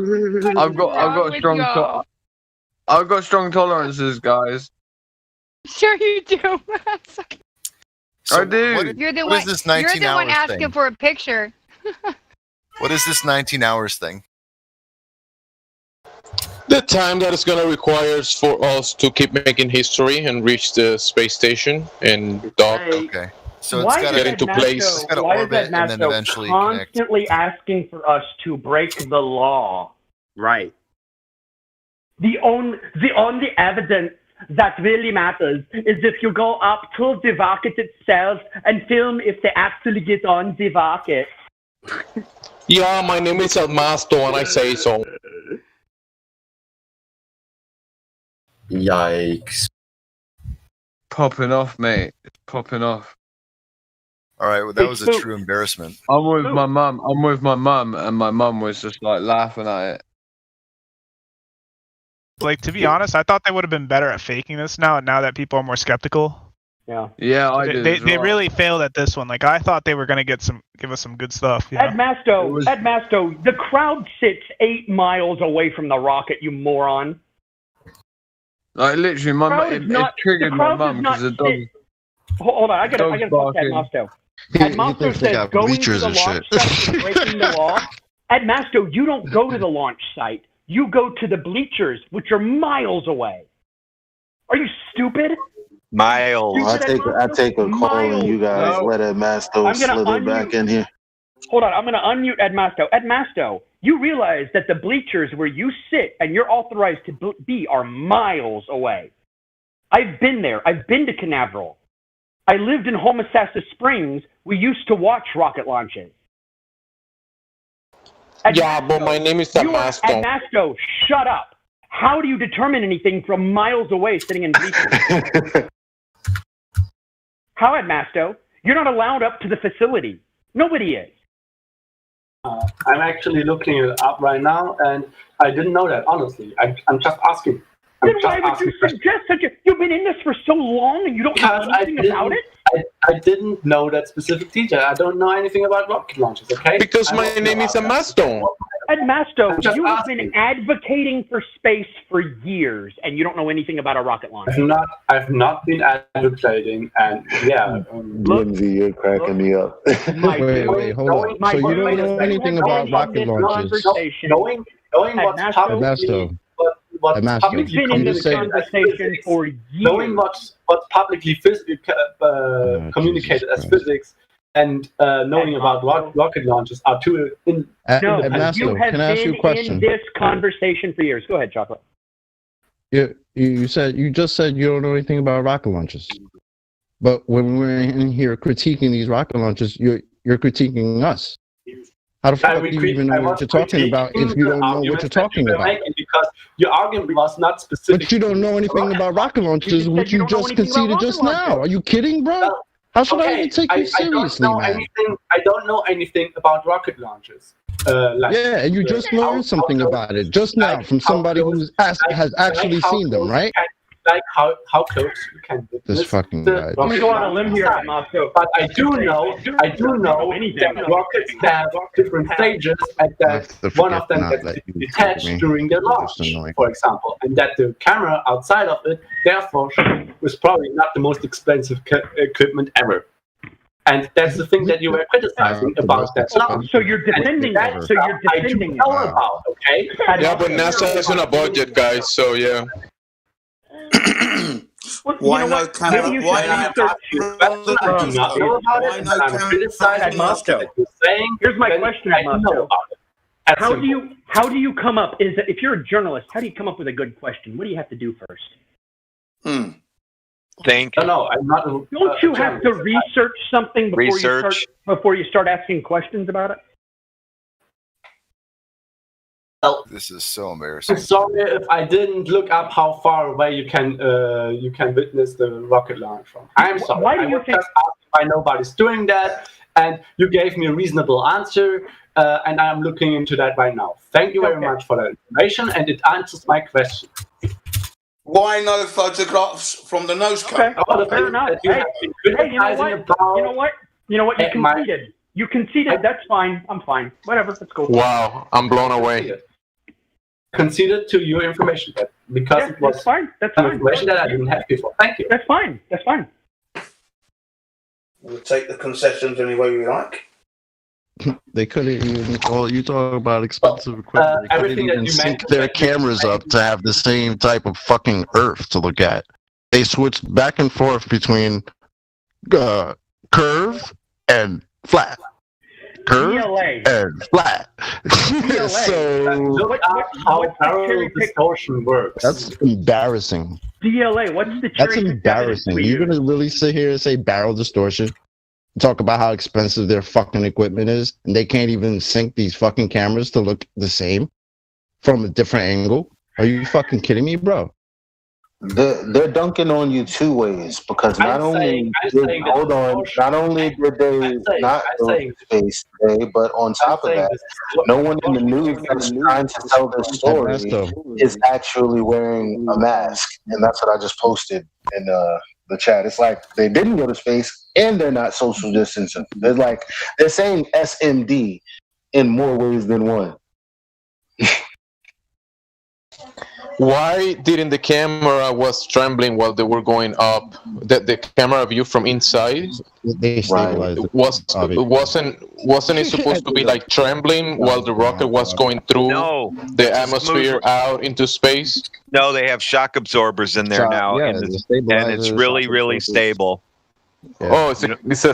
I've got strong tolerances, guys. Sure you do. So I do. You're the what one. is this You're 19 the one hours asking thing? for a picture. What is this 19 hours thing? The time that it's going to require for us to keep making history and reach the space station and dock. Okay. So it's Why got to is get into Ed place. Masto- It's got to why is orbit Ed and then Masto eventually connect. constantly asking for us to break the law? Right. The only evidence that really matters is if you go up to the rocket itself and film if they actually get on the rocket. Yeah, my name is El Masto and I say so. Yikes. Popping off, mate. It's popping off. All right, well, that was a true embarrassment. I'm with my mum, and my mum was just like laughing at it. Like, to be honest, I thought they would have been better at faking this now that people are more skeptical. Yeah. Yeah, I did. They really failed at this one. Like, I thought they were going to give us some good stuff. You know? Ed Masto, the crowd sits 8 miles away from the rocket, you moron. Like, literally, it triggered my mum because the dog. Hold on, I gotta talk to Ed Masto. Ed Masto says going to the launch site is breaking the law. Ed Masto, you don't go to the launch site. You go to the bleachers, which are miles away. Are you stupid? Miles. I take a call and you guys let Ed Masto slither back in here. Hold on, I'm going to unmute Ed Masto. Ed Masto, you realize that the bleachers where you sit and you're authorized to be are miles away. I've been there. I've been to Canaveral. I lived in Homosassa Springs. We used to watch rocket launches. Ed but my name is Ed Masto. Masto, shut up. How do you determine anything from miles away sitting in bleachers? How, Ed Masto? You're not allowed up to the facility. Nobody is. I'm actually looking it up right now, and I didn't know that, honestly. I'm just asking. Then why would you suggest such a... You've been in this for so long and you don't know anything about it? I didn't know that specific detail. I don't know anything about rocket launches, okay? Because my name is Masto. Ed Masto, you have been advocating for space for years, and you don't know anything about a rocket launch. I've not been advocating, and yeah. DMV, you're cracking me up. Wait, hold on. So you don't know anything about rocket launches? Knowing what's publicly communicated for years. Knowing what's publicly communicated as physics and knowing about rocket launches are two. You have can I ask you a question? In this conversation for years. Go ahead, Chocolate. You just said you don't know anything about rocket launches, but when we're in here critiquing these rocket launches, you're critiquing us. How the fuck do you even know what you're talking about if you don't know what you're talking about? Because your argument was not specific. But you don't know anything about rocket launches, which you just conceded just now. Are you kidding, bro? How should I even take you seriously, man? I don't know anything about rocket launches. Yeah, and you just learned something about it just now from somebody who has actually seen them, right? Like how close you can witness this fucking guy. Let me go on a limb here, Moscow. But I do know that rockets have different stages, and that one of them gets detached during the launch, for example, and that the camera outside of it, therefore, was probably not the most expensive equipment ever. And that's the thing that you were criticizing about that launch. So you're defending that. So you're defending it. About, okay? Yeah, but NASA isn't a budget, guys. So yeah. Why no camera? Why no? Here's my question, Moscow. How do you come up? If you're a journalist, how do you come up with a good question? What do you have to do first? Think. No, I'm not. Don't you have to research something before you start asking questions about it? This is so embarrassing. I'm sorry if I didn't look up how far away you can witness the rocket launch from. I'm sorry. Why do you think? Just asking why nobody's doing that, and you gave me a reasonable answer, and I'm looking into that right now. Thank you very much for that information, and it answers my question. Why no photographs from the nose cone? Okay, fair enough. Hey, you know what? You conceded. You conceded. That's fine. I'm fine. Whatever. That's cool. Wow, I'm blown away. Conceded to your information because it was that's fine. That's fine. Information that I didn't have before. Thank you. That's fine. That's fine. We'll take the concessions any way we like. They couldn't even. Well, you talk about expensive equipment. They couldn't even sync their cameras up to have the same type of fucking Earth to look at. They switched back and forth between curve and flat. Curve and flat. So look at how parallel distortion works. That's embarrassing. DLA, what's the That's embarrassing. You're gonna really sit here and say barrel distortion? Talk about how expensive their fucking equipment is, and they can't even sync these fucking cameras to look the same from a different angle? Are you fucking kidding me, bro? They're dunking on you two ways because not only did they not go to space today, but on top of that, no one in the news that's trying to tell their story is actually wearing a mask, and that's what I just posted in the chat. It's like they didn't go to space and they're not social distancing. They're saying SMD in more ways than one. Why didn't the camera was trembling while they were going up? The camera view from inside, they stabilized it. Wasn't it supposed to be like trembling while the rocket was going through the atmosphere out into space? No, they have shock absorbers in there now, and it's really, really stable. Yeah. Oh, it's a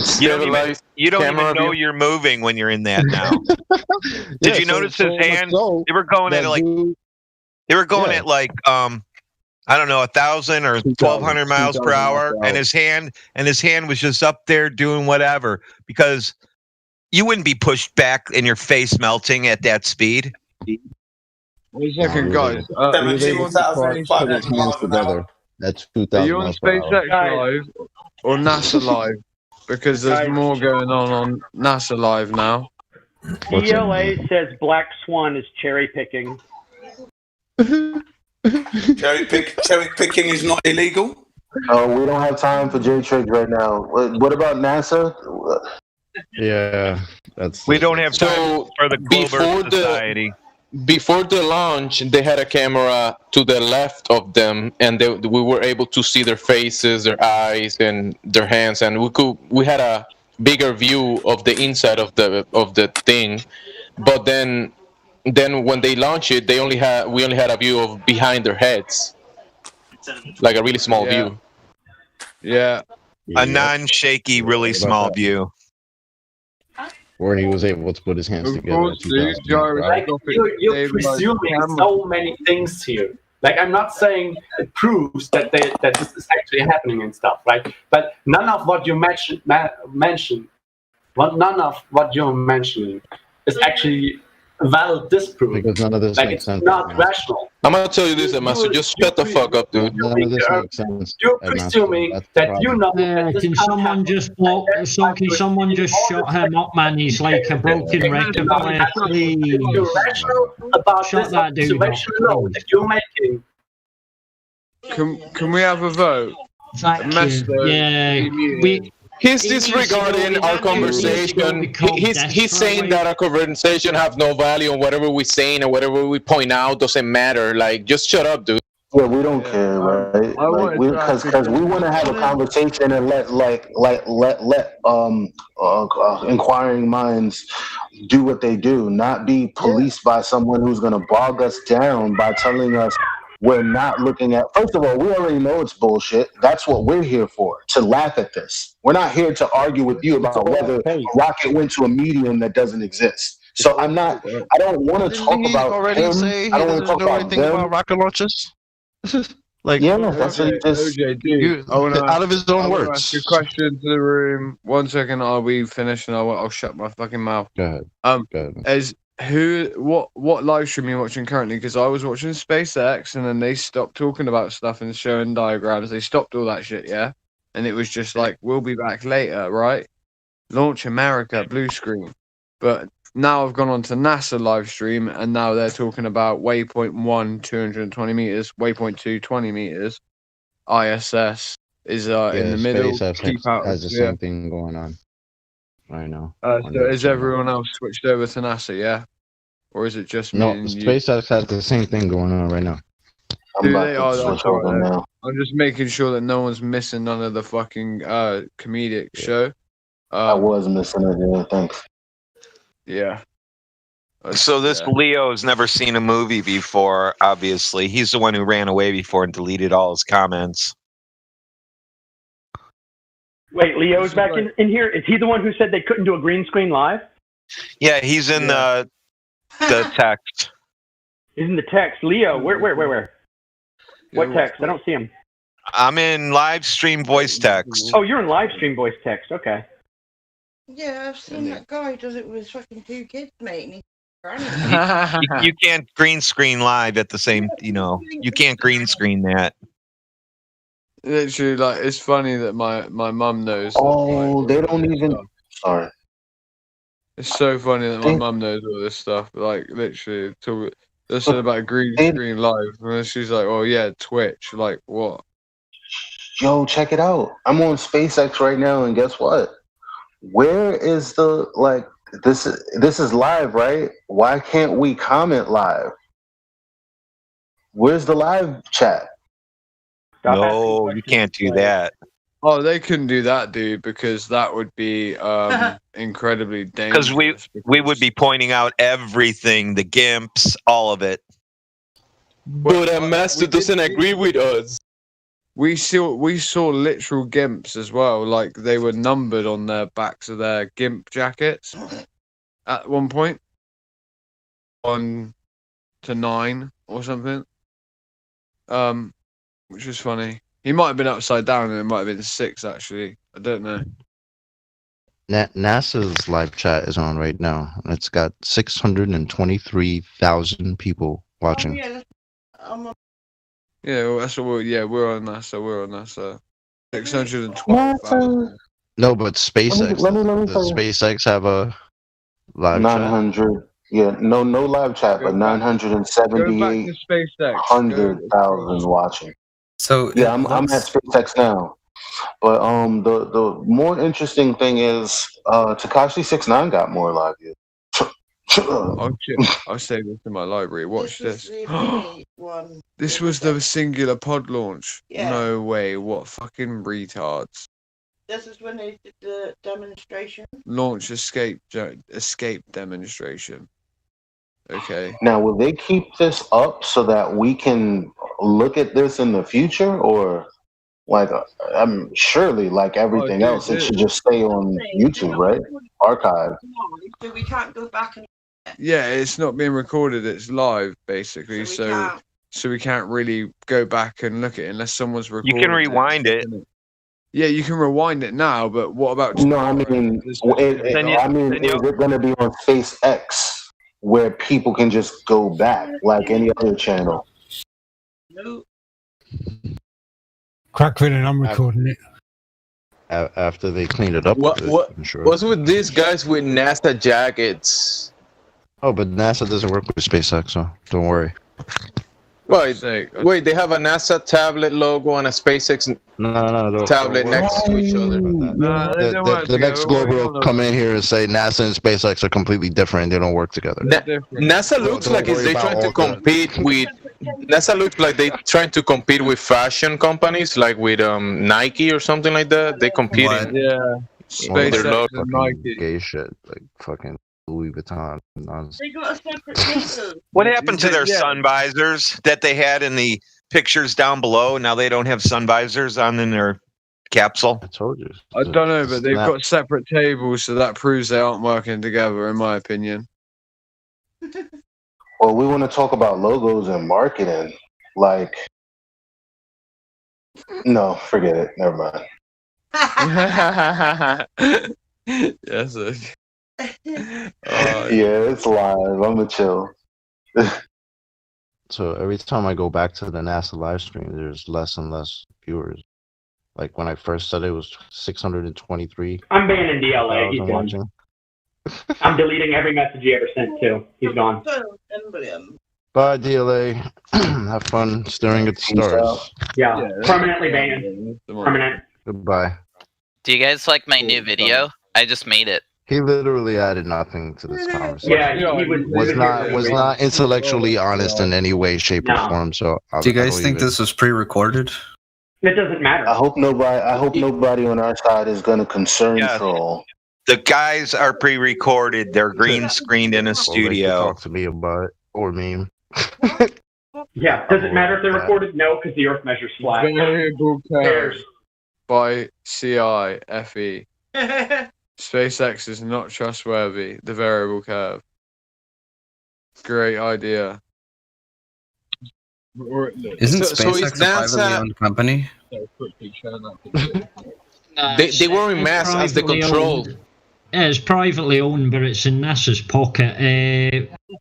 stabilized You don't camera even know view? you're moving when you're in that now. Did you notice his hand? They were going at like they were going at like I don't know 1,000 or 1,200 miles per hour, and his hand was just up there doing whatever because you wouldn't be pushed back and your face melting at that speed. Wait a second, guys. Are you on 17,500 miles an hour. That's Are 2,000 you on miles per hour. SpaceX Live or NASA Live? Because there's more going on NASA Live now. DLA says Black Swan is cherry picking. Cherry picking is not illegal. Oh, we don't have time for J Triggs right now. What about NASA? Yeah, that's. We don't have time for the Globe Society. Before the launch, they had a camera to the left of them, and we were able to see their faces, their eyes, and their hands, and we had a bigger view of the inside of the thing. But then when they launched it, we only had a view of behind their heads, like a really small view. Yeah, a non-shaky, really small view. Where he was able to put his hands together. Like, you're presuming so many things here. Like, I'm not saying it proves that this is actually happening and stuff, right? But none of what you mentioned, none of what you're mentioning is actually a valid disproof. Because none of this like, makes it's sense. not rational. I'm gonna tell you this, Master. Just shut the fuck up, dude. None of this makes sense. You're presuming that you know. Can someone just can someone just shut him up, man? He's like a broken record player. Please. You're rational about Shut this that dude observation up, alone that you're making. Can we have a vote? Master, He's disregarding our conversation. He's saying that our conversation have no value, and whatever we're saying and whatever we point out doesn't matter. Like, just shut up, dude. Yeah, we don't care, right? Like, because we want to have a conversation and let inquiring minds do what they do, not be policed by someone who's going to bog us down by telling us we're not looking at. First of all, we already know it's bullshit. That's what we're here for, to laugh at this. We're not here to argue with you about whether a rocket went to a medium that doesn't exist. So I don't want to talk about him. I don't want to talk about them. About rocket launches. Like, yeah, that's what he just out of his own words. Ask a question to the room. 1 second, are we finished? And I'll shut my fucking mouth. Go ahead. What live stream are you watching currently? Because I was watching SpaceX, and then they stopped talking about stuff and showing diagrams. They stopped all that shit, yeah. And it was just like, we'll be back later, right? Launch America, blue screen. But now I've gone on to NASA live stream, and now they're talking about waypoint 1, 220 meters, waypoint 2, 20 meters. ISS is in the middle. SpaceX has the same thing going on right now. So is everyone else switched over to NASA, yeah? Or is it just me? No, and you? SpaceX has the same thing going on right now. I'm just making sure that no one's missing none of the fucking comedic show. I was missing it, yeah, thanks. Yeah. So this Leo's never seen a movie before, obviously. He's the one who ran away before and deleted all his comments. Wait, Leo's back in here? Is he the one who said they couldn't do a green screen live? Yeah, he's in the text. He's in the text. Leo, where? What text? I don't see him. I'm in live stream voice text. Oh, you're in live stream voice text. Okay. Yeah, I've seen that guy does it with his fucking 2 kids, mate. You can't green screen live at the same, you can't green screen that. Literally, like, it's funny that my mum knows. Oh, they don't even. Sorry. It's so funny that my mum knows all this stuff. Like, literally, listen about a green screen live, and she's like, "Oh yeah, Twitch." Like, what? Yo, check it out. I'm on SpaceX right now, and guess what? Where is the this is live, right? Why can't we comment live? Where's the live chat? No, you can't do that. Oh, they couldn't do that, dude, because that would be incredibly dangerous. Because we would be pointing out everything, the gimps, all of it. But a master doesn't agree with us. We saw literal gimps as well. Like they were numbered on their backs of their gimp jackets at one point. 1 to 9 or something. Which was funny. He might have been upside down, and it might have been 6 actually. I don't know. NASA's live chat is on right now. It's got 623,000 people watching. Yeah, well, that's what we're on NASA. We're on NASA. 612,000. No, but SpaceX. Let me Does SpaceX have a live 900. chat? Yeah, no live chat, but 978,100,000 watching. So yeah, I'm at SpaceX now. But the more interesting thing is Tekashi 6ix9ine got more live views. I'll save this in my library. Watch this. This was the singular pod launch. Yeah. No way. What fucking retards. This is when they did the demonstration. Launch escape demonstration. Okay. Now, will they keep this up so that we can look at this in the future, or like I'm surely like everything else, it should just stay on YouTube, right? Archive. So we can't go back and. Yeah, it's not being recorded. It's live, basically. So we can't really go back and look at it unless someone's recording. You can rewind it. Yeah, you can rewind it now, but what about? No, I mean, is it going to be on SpaceX where people can just go back like any other channel? No. Crackfin, and I'm recording it. After they cleaned it up. What's with these guys with NASA jackets? Oh, but NASA doesn't work with SpaceX, so don't worry. Wait, they have a NASA tablet logo and a SpaceX tablet next to each other. The next Globe will come in here and say NASA and SpaceX are completely different. They don't work together. NASA looks like they're trying to compete with. NASA looks like they're trying to compete with fashion companies, like with Nike or something like that. They compete. Yeah, SpaceX and Nike. Gay shit, like fucking Louis Vuitton nonsense. They got a separate table. What happened to their sun visors that they had in the pictures down below? Now they don't have sun visors on in their capsule. I told you. I don't know, but they've got separate tables, so that proves they aren't working together, in my opinion. Well, we want to talk about logos and marketing. Like, no, forget it. Never mind. Yes. Yeah, it's live. I'm gonna chill. So every time I go back to the NASA live stream, there's less and less viewers. Like when I first started, it was 623. I'm banning DLA. He's gone. I'm deleting every message he ever sent too. He's gone. Bye, DLA. Have fun staring at the stars. Yeah, permanently banned. Permanent. Goodbye. Do you guys like my new video? I just made it. He literally added nothing to this conversation. Yeah, he was not intellectually honest in any way, shape, or form. So do you guys think this was pre-recorded? It doesn't matter. I hope nobody on our side is gonna concern troll. The guys are pre-recorded. They're green screened in a studio. Talk to me about it or me. Yeah, does it matter if they're recorded? No, because the Earth measures flat. Variable curve by CIFE. SpaceX is not trustworthy. The variable curve. Great idea. Isn't SpaceX a privately owned company? They were in mass as the control. Yeah, it's privately owned, but it's in NASA's pocket.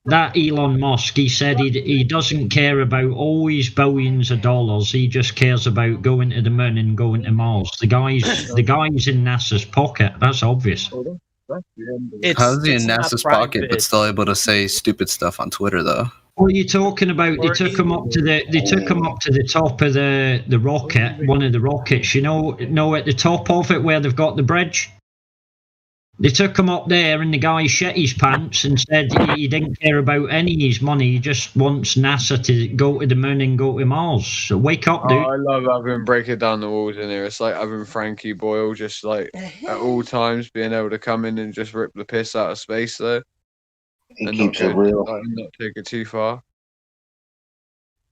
That Elon Musk, he said he doesn't care about all his billions of dollars. He just cares about going to the moon and going to Mars. The guy's in NASA's pocket. That's obvious. How's he in NASA's pocket, but still able to say stupid stuff on Twitter, though? What are you talking about? They took him up to the top of the rocket, one of the rockets. You know, at the top of it where they've got the bridge. They took him up there, and the guy shit his pants and said he didn't care about any of his money. He just wants NASA to go to the moon and go to Mars. So wake up, dude. I love having breaking down the walls in here. It's like having Frankie Boyle just like at all times being able to come in and just rip the piss out of space there. He keeps it real. Not take it too far.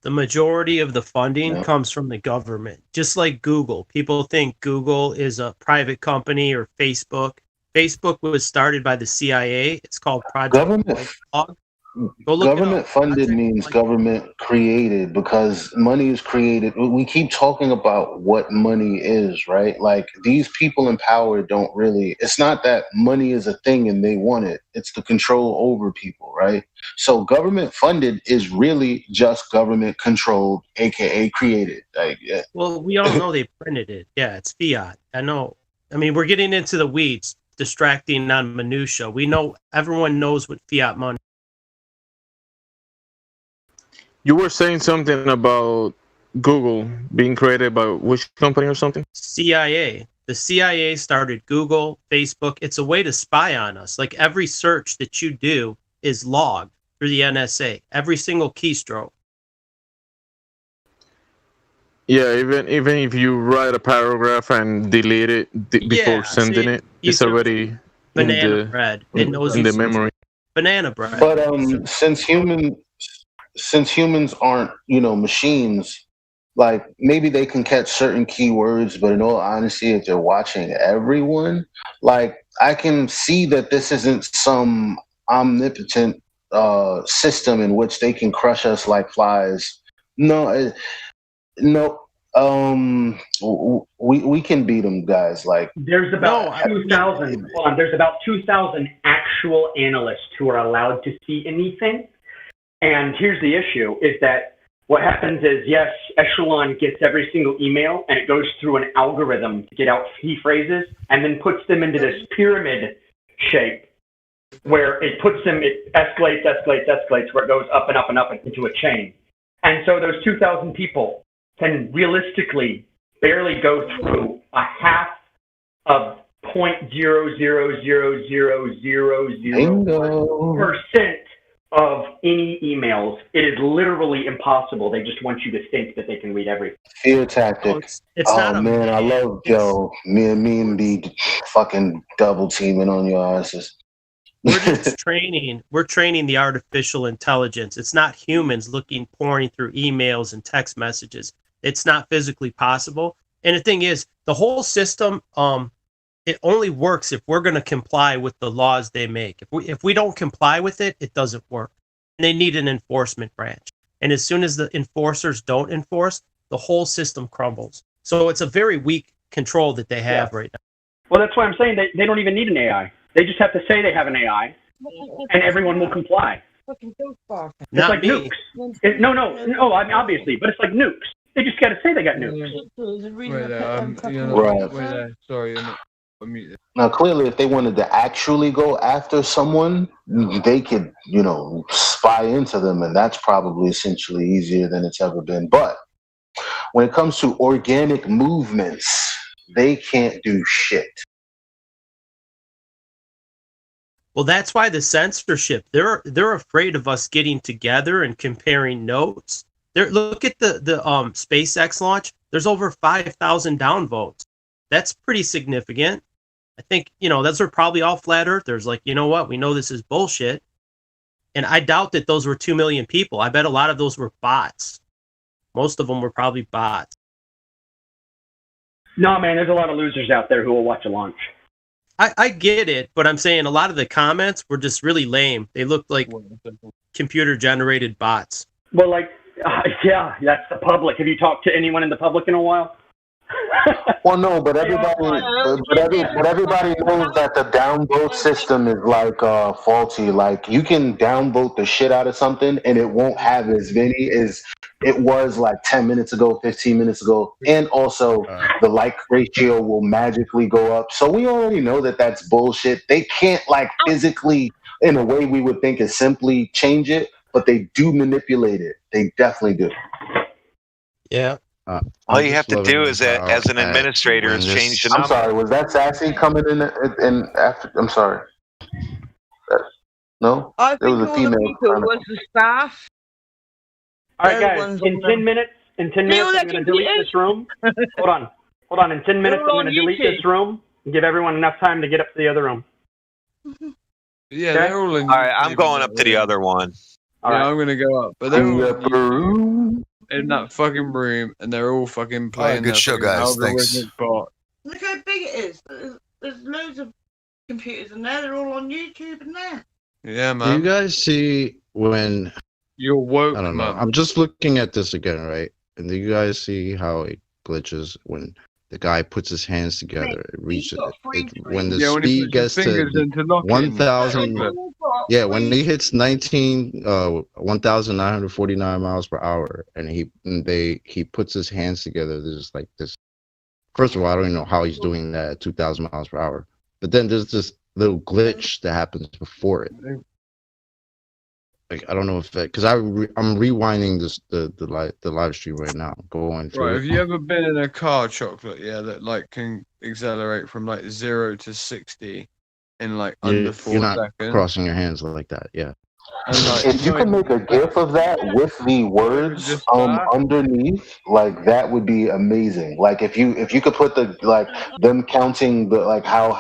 The majority of the funding comes from the government. Just like Google. People think Google is a private company or Facebook. Facebook was started by the CIA. It's called Project Blog. Government funded means government created, because money is created. We keep talking about what money is, right? Like, these people in power don't really, it's not that money is a thing and they want it. It's the control over people, right? So government funded is really just government controlled, aka created. Like, yeah. Well, we all know they printed it. Yeah, it's fiat. I know. I mean, we're getting into the weeds, distracting on minutia. We know, everyone knows what fiat money. You were saying something about Google being created by which company or something? CIA. The CIA started Google, Facebook. It's a way to spy on us. Like, every search that you do is logged through the NSA. Every single keystroke. Yeah, even if you write a paragraph and delete it before sending it, it's already banana bread. It knows in the memory. Banana bread. But since humans aren't, machines, like, maybe they can catch certain keywords, but in all honesty, if they're watching everyone, like, I can see that this isn't some omnipotent system in which they can crush us like flies. No, we can beat them, guys. Like, there's about 2,000. Hold on, there's about 2,000 actual analysts who are allowed to see anything. And here's the issue: is that what happens is, yes, Echelon gets every single email and it goes through an algorithm to get out key phrases and then puts them into this pyramid shape where it escalates, where it goes up and up and up into a chain. And so those 2,000 people can realistically barely go through a half of 0.0000000% of any emails. It is literally impossible. They just want you to think that they can read everything. Fear tactic. Oh man, I love me and be fucking double teaming on your asses. We're just training. We're training the artificial intelligence. It's not humans pouring through emails and text messages. It's not physically possible. And the thing is, the whole system, it only works if we're going to comply with the laws they make. If we don't comply with it, it doesn't work. And they need an enforcement branch. And as soon as the enforcers don't enforce, the whole system crumbles. So it's a very weak control that they have right now. Well, that's why I'm saying they don't even need an AI. They just have to say they have an AI, and everyone will comply. It's like nukes. No, I mean, obviously, but it's like nukes. They just got to say they got nukes. Right. Sorry, I'm muted. Now, clearly, if they wanted to actually go after someone, they could, spy into them, and that's probably essentially easier than it's ever been. But when it comes to organic movements, they can't do shit. Well, that's why the censorship, they're afraid of us getting together and comparing notes. Look at the SpaceX launch. There's over 5,000 downvotes. That's pretty significant. I think, those are probably all flat earthers. Like, you know what? We know this is bullshit. And I doubt that those were 2 million people. I bet a lot of those were bots. Most of them were probably bots. No, man, there's a lot of losers out there who will watch a launch. I get it, but I'm saying a lot of the comments were just really lame. They looked like computer-generated bots. Well, yeah, that's the public. Have you talked to anyone in the public in a while? Well, no, but everybody knows that the downvote system is faulty. Like, you can downvote the shit out of something, and it won't have as many as it was 10 minutes ago, 15 minutes ago, and also the like ratio will magically go up. So we already know that that's bullshit. They can't physically, in a way we would think, is simply change it, but they do manipulate it. They definitely do. Yeah. All you have to do is, as an administrator, is change the number. I'm sorry, was that Sassy coming in after? I'm sorry. No? I think all the people was the staff. All right, guys, in 10 minutes, I'm going to delete this room. Hold on. In 10 minutes, I'm going to delete this room and give everyone enough time to get up to the other room. Yeah, they're all in. All right, I'm going up to the other one. All right, I'm going to go up. But they're all in. in that fucking room, and they're all fucking playing good their show, fucking guys. Thanks. algorithmic bot. Look how big it is. There's loads of computers in there. They're all on YouTube and there. Yeah, Do you man. guys see when You're woke, I don't know? man. I'm just looking at this again, right? And do you guys see how it glitches when the guy puts his hands together? It reaches when the when he speed puts his gets to fingers into locking. 1,000. Yeah, when he hits 1,949 miles per hour, and he puts his hands together, there's like this. First of all, I don't even know how he's doing that at 2,000 miles per hour. But then there's this little glitch that happens before it. Like I don't know if because I'm rewinding the live stream right now, going through. Right, it. have you ever been in a car, Chocolate? Yeah, that like can accelerate from like 0 to 60 in like under 4 You're not seconds. crossing your hands like that, yeah. And, like, If you can make a GIF of that with the words underneath, like that would be amazing. Like if you could put the like them counting the like how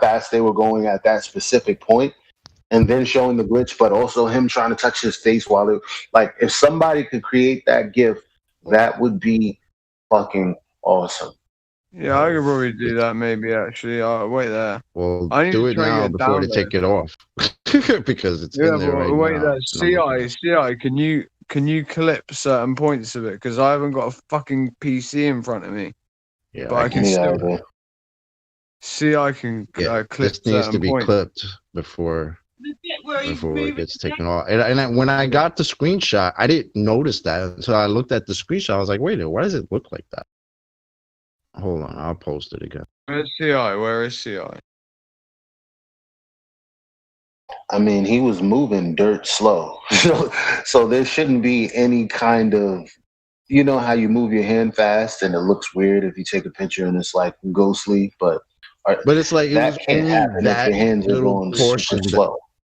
fast they were going at that specific point, and then showing the glitch, but also him trying to touch his face while it like if somebody could create that GIF, that would be fucking awesome. Yeah, I could probably do that maybe actually. Wait there. Well, I need do to it try and now get before they down take it off, because it's Yeah, in there but right wait now. there. CI, can you clip certain points of it? Because I haven't got a fucking PC in front of me. Yeah, but I can still. CI can clip this needs to certain be points. clipped before it gets taken off. And when I got the screenshot, I didn't notice that until I looked at the screenshot. I was like, wait a minute, why does it look like that? Hold on, I'll post it again. Where's CI? Where is CI? I mean, he was moving dirt slow, so there shouldn't be any kind of, you know how you move your hand fast and it looks weird if you take a picture and it's like ghostly, but it's like that can't happen if your hands are little going portion super slow.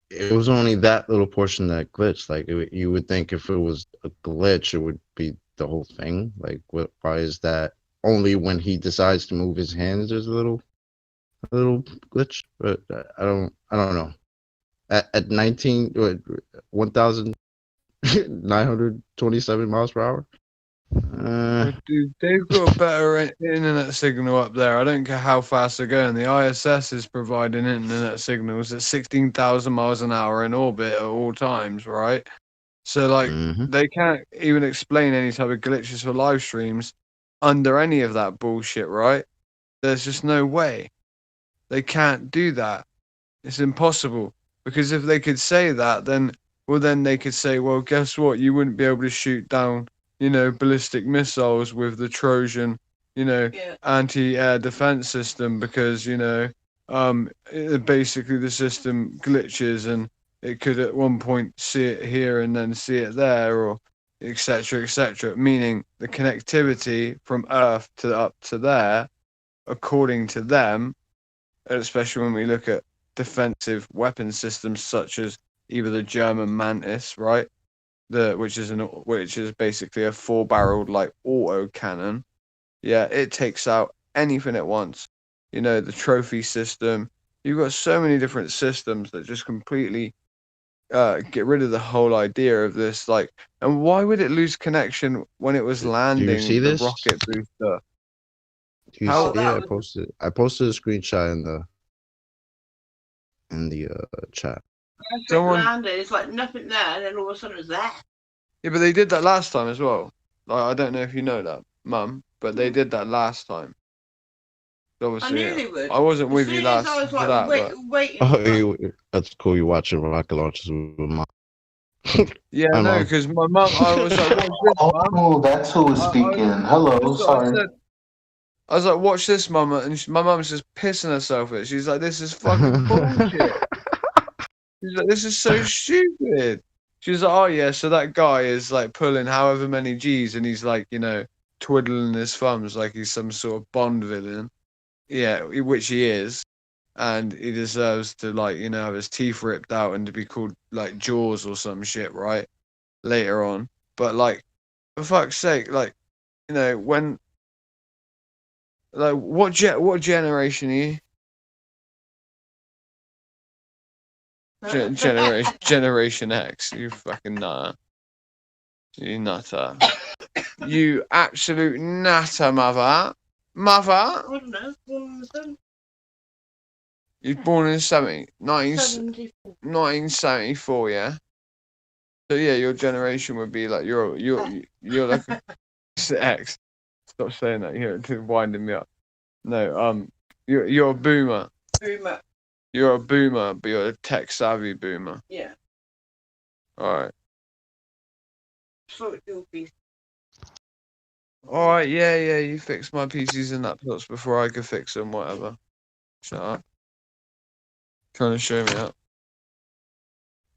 It was only that little portion that glitched. Like you would think if it was a glitch, it would be the whole thing. Like, why is that only when he decides to move his hands? There's a little glitch, but I don't know. At 1,927 miles per hour. Dude, they've got a better internet signal up there. I don't care how fast they're going. The ISS is providing internet signals at 16,000 miles an hour in orbit at all times, right? So, like, they can't even explain any type of glitches for live streams under any of that bullshit, right? There's just no way. They can't do that. It's impossible. Because if they could say that, then they could say, well, guess what? You wouldn't be able to shoot down, ballistic missiles with the Trojan, anti-air defense system because, basically the system glitches and it could at one point see it here and then see it there, or etc., meaning the connectivity from Earth to up to there, according to them, especially when we look at defensive weapon systems such as either the German Mantis, right? Which is basically a 4-barreled like auto cannon. Yeah, it takes out anything it wants. The trophy system. You've got so many different systems that just completely get rid of the whole idea of this. Like, and why would it lose connection when it was landing the rocket booster? Do you see it? I posted a screenshot in the chat. Landed, it's like nothing there, and then all of a sudden it's there. Yeah, but they did that last time as well. Like, I don't know if you know that, Mum, but they did that last time. Obviously, I knew they would. I wasn't with you last I was for like, that. waiting. That's cool. You're watching rocket launches with Mom. Yeah, no, because my mum, I was like, watch this, oh, that's who was speaking. Hello, sorry. I was like, watch this, Mum, and my mum's just pissing herself at it. She's like, this is fucking bullshit. She's like, this is so stupid. She's like, oh yeah, so that guy is like pulling however many G's and he's like, twiddling his thumbs like he's some sort of Bond villain. Yeah, which he is. And he deserves to have his teeth ripped out and to be called like Jaws or some shit, right? Later on. But for fuck's sake, when what generation are you? Generation X, you fucking nutter. You nutter. You absolute natter, mother. Mother? I don't know. Born in the 70s. You're born in 74. 1974, yeah? So yeah, your generation would be like, you're like a X. Stop saying that, you're winding me up. No, you're a boomer. Boomer. You're a boomer, but you're a tech savvy boomer. Yeah. Alright. So it'll be. Alright, yeah, you fix my PCs and laptops before I could fix them, whatever. Shut up. Trying to show me up.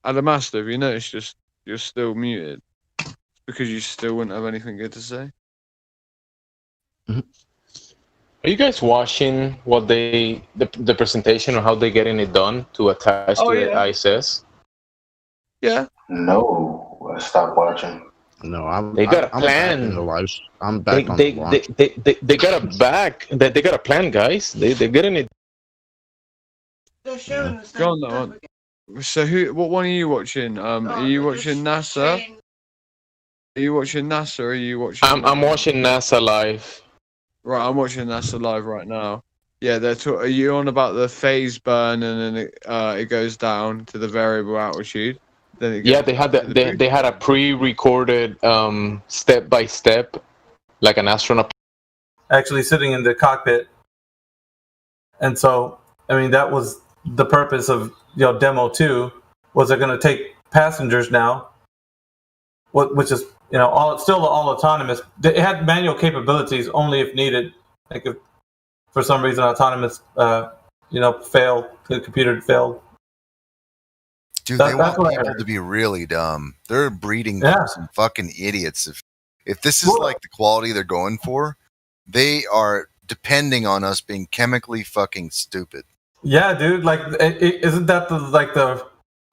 Adamastor, have you noticed you're still muted? It's because you still wouldn't have anything good to say? Are you guys watching what the presentation or how they getting it done to attach to the ISS? Yeah. No, I stopped watching. No, they got a plan. I'm back on they, the launch. They got they got a plan, guys. They're getting it. They're showing the same Go on that one. So what one are you watching? Are you watching NASA? Are you watching NASA or are you watching... I'm watching NASA live. Right, I'm watching NASA live right now. Yeah, are you on about the phase burn and then it goes down to the variable altitude? Then it Yeah, they had a pre-recorded step by step, like an astronaut. Actually sitting in the cockpit. And so, I mean, that was the purpose of demo 2, was they're going to take passengers now, which is still all autonomous. It had manual capabilities only if needed. Like if for some reason autonomous failed, the computer failed. Dude, they want people to be really dumb. They're breeding some fucking idiots. If this is like the quality they're going for, they are depending on us being chemically fucking stupid. Yeah, dude. Like, isn't that the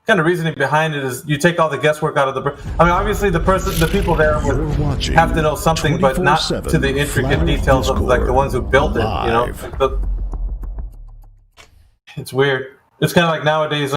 kind of reasoning behind it? Is you take all the guesswork out of the. I mean, obviously the people there would have to know something, but not to the intricate details of like the ones who built it. It's weird. It's kind of like nowadays.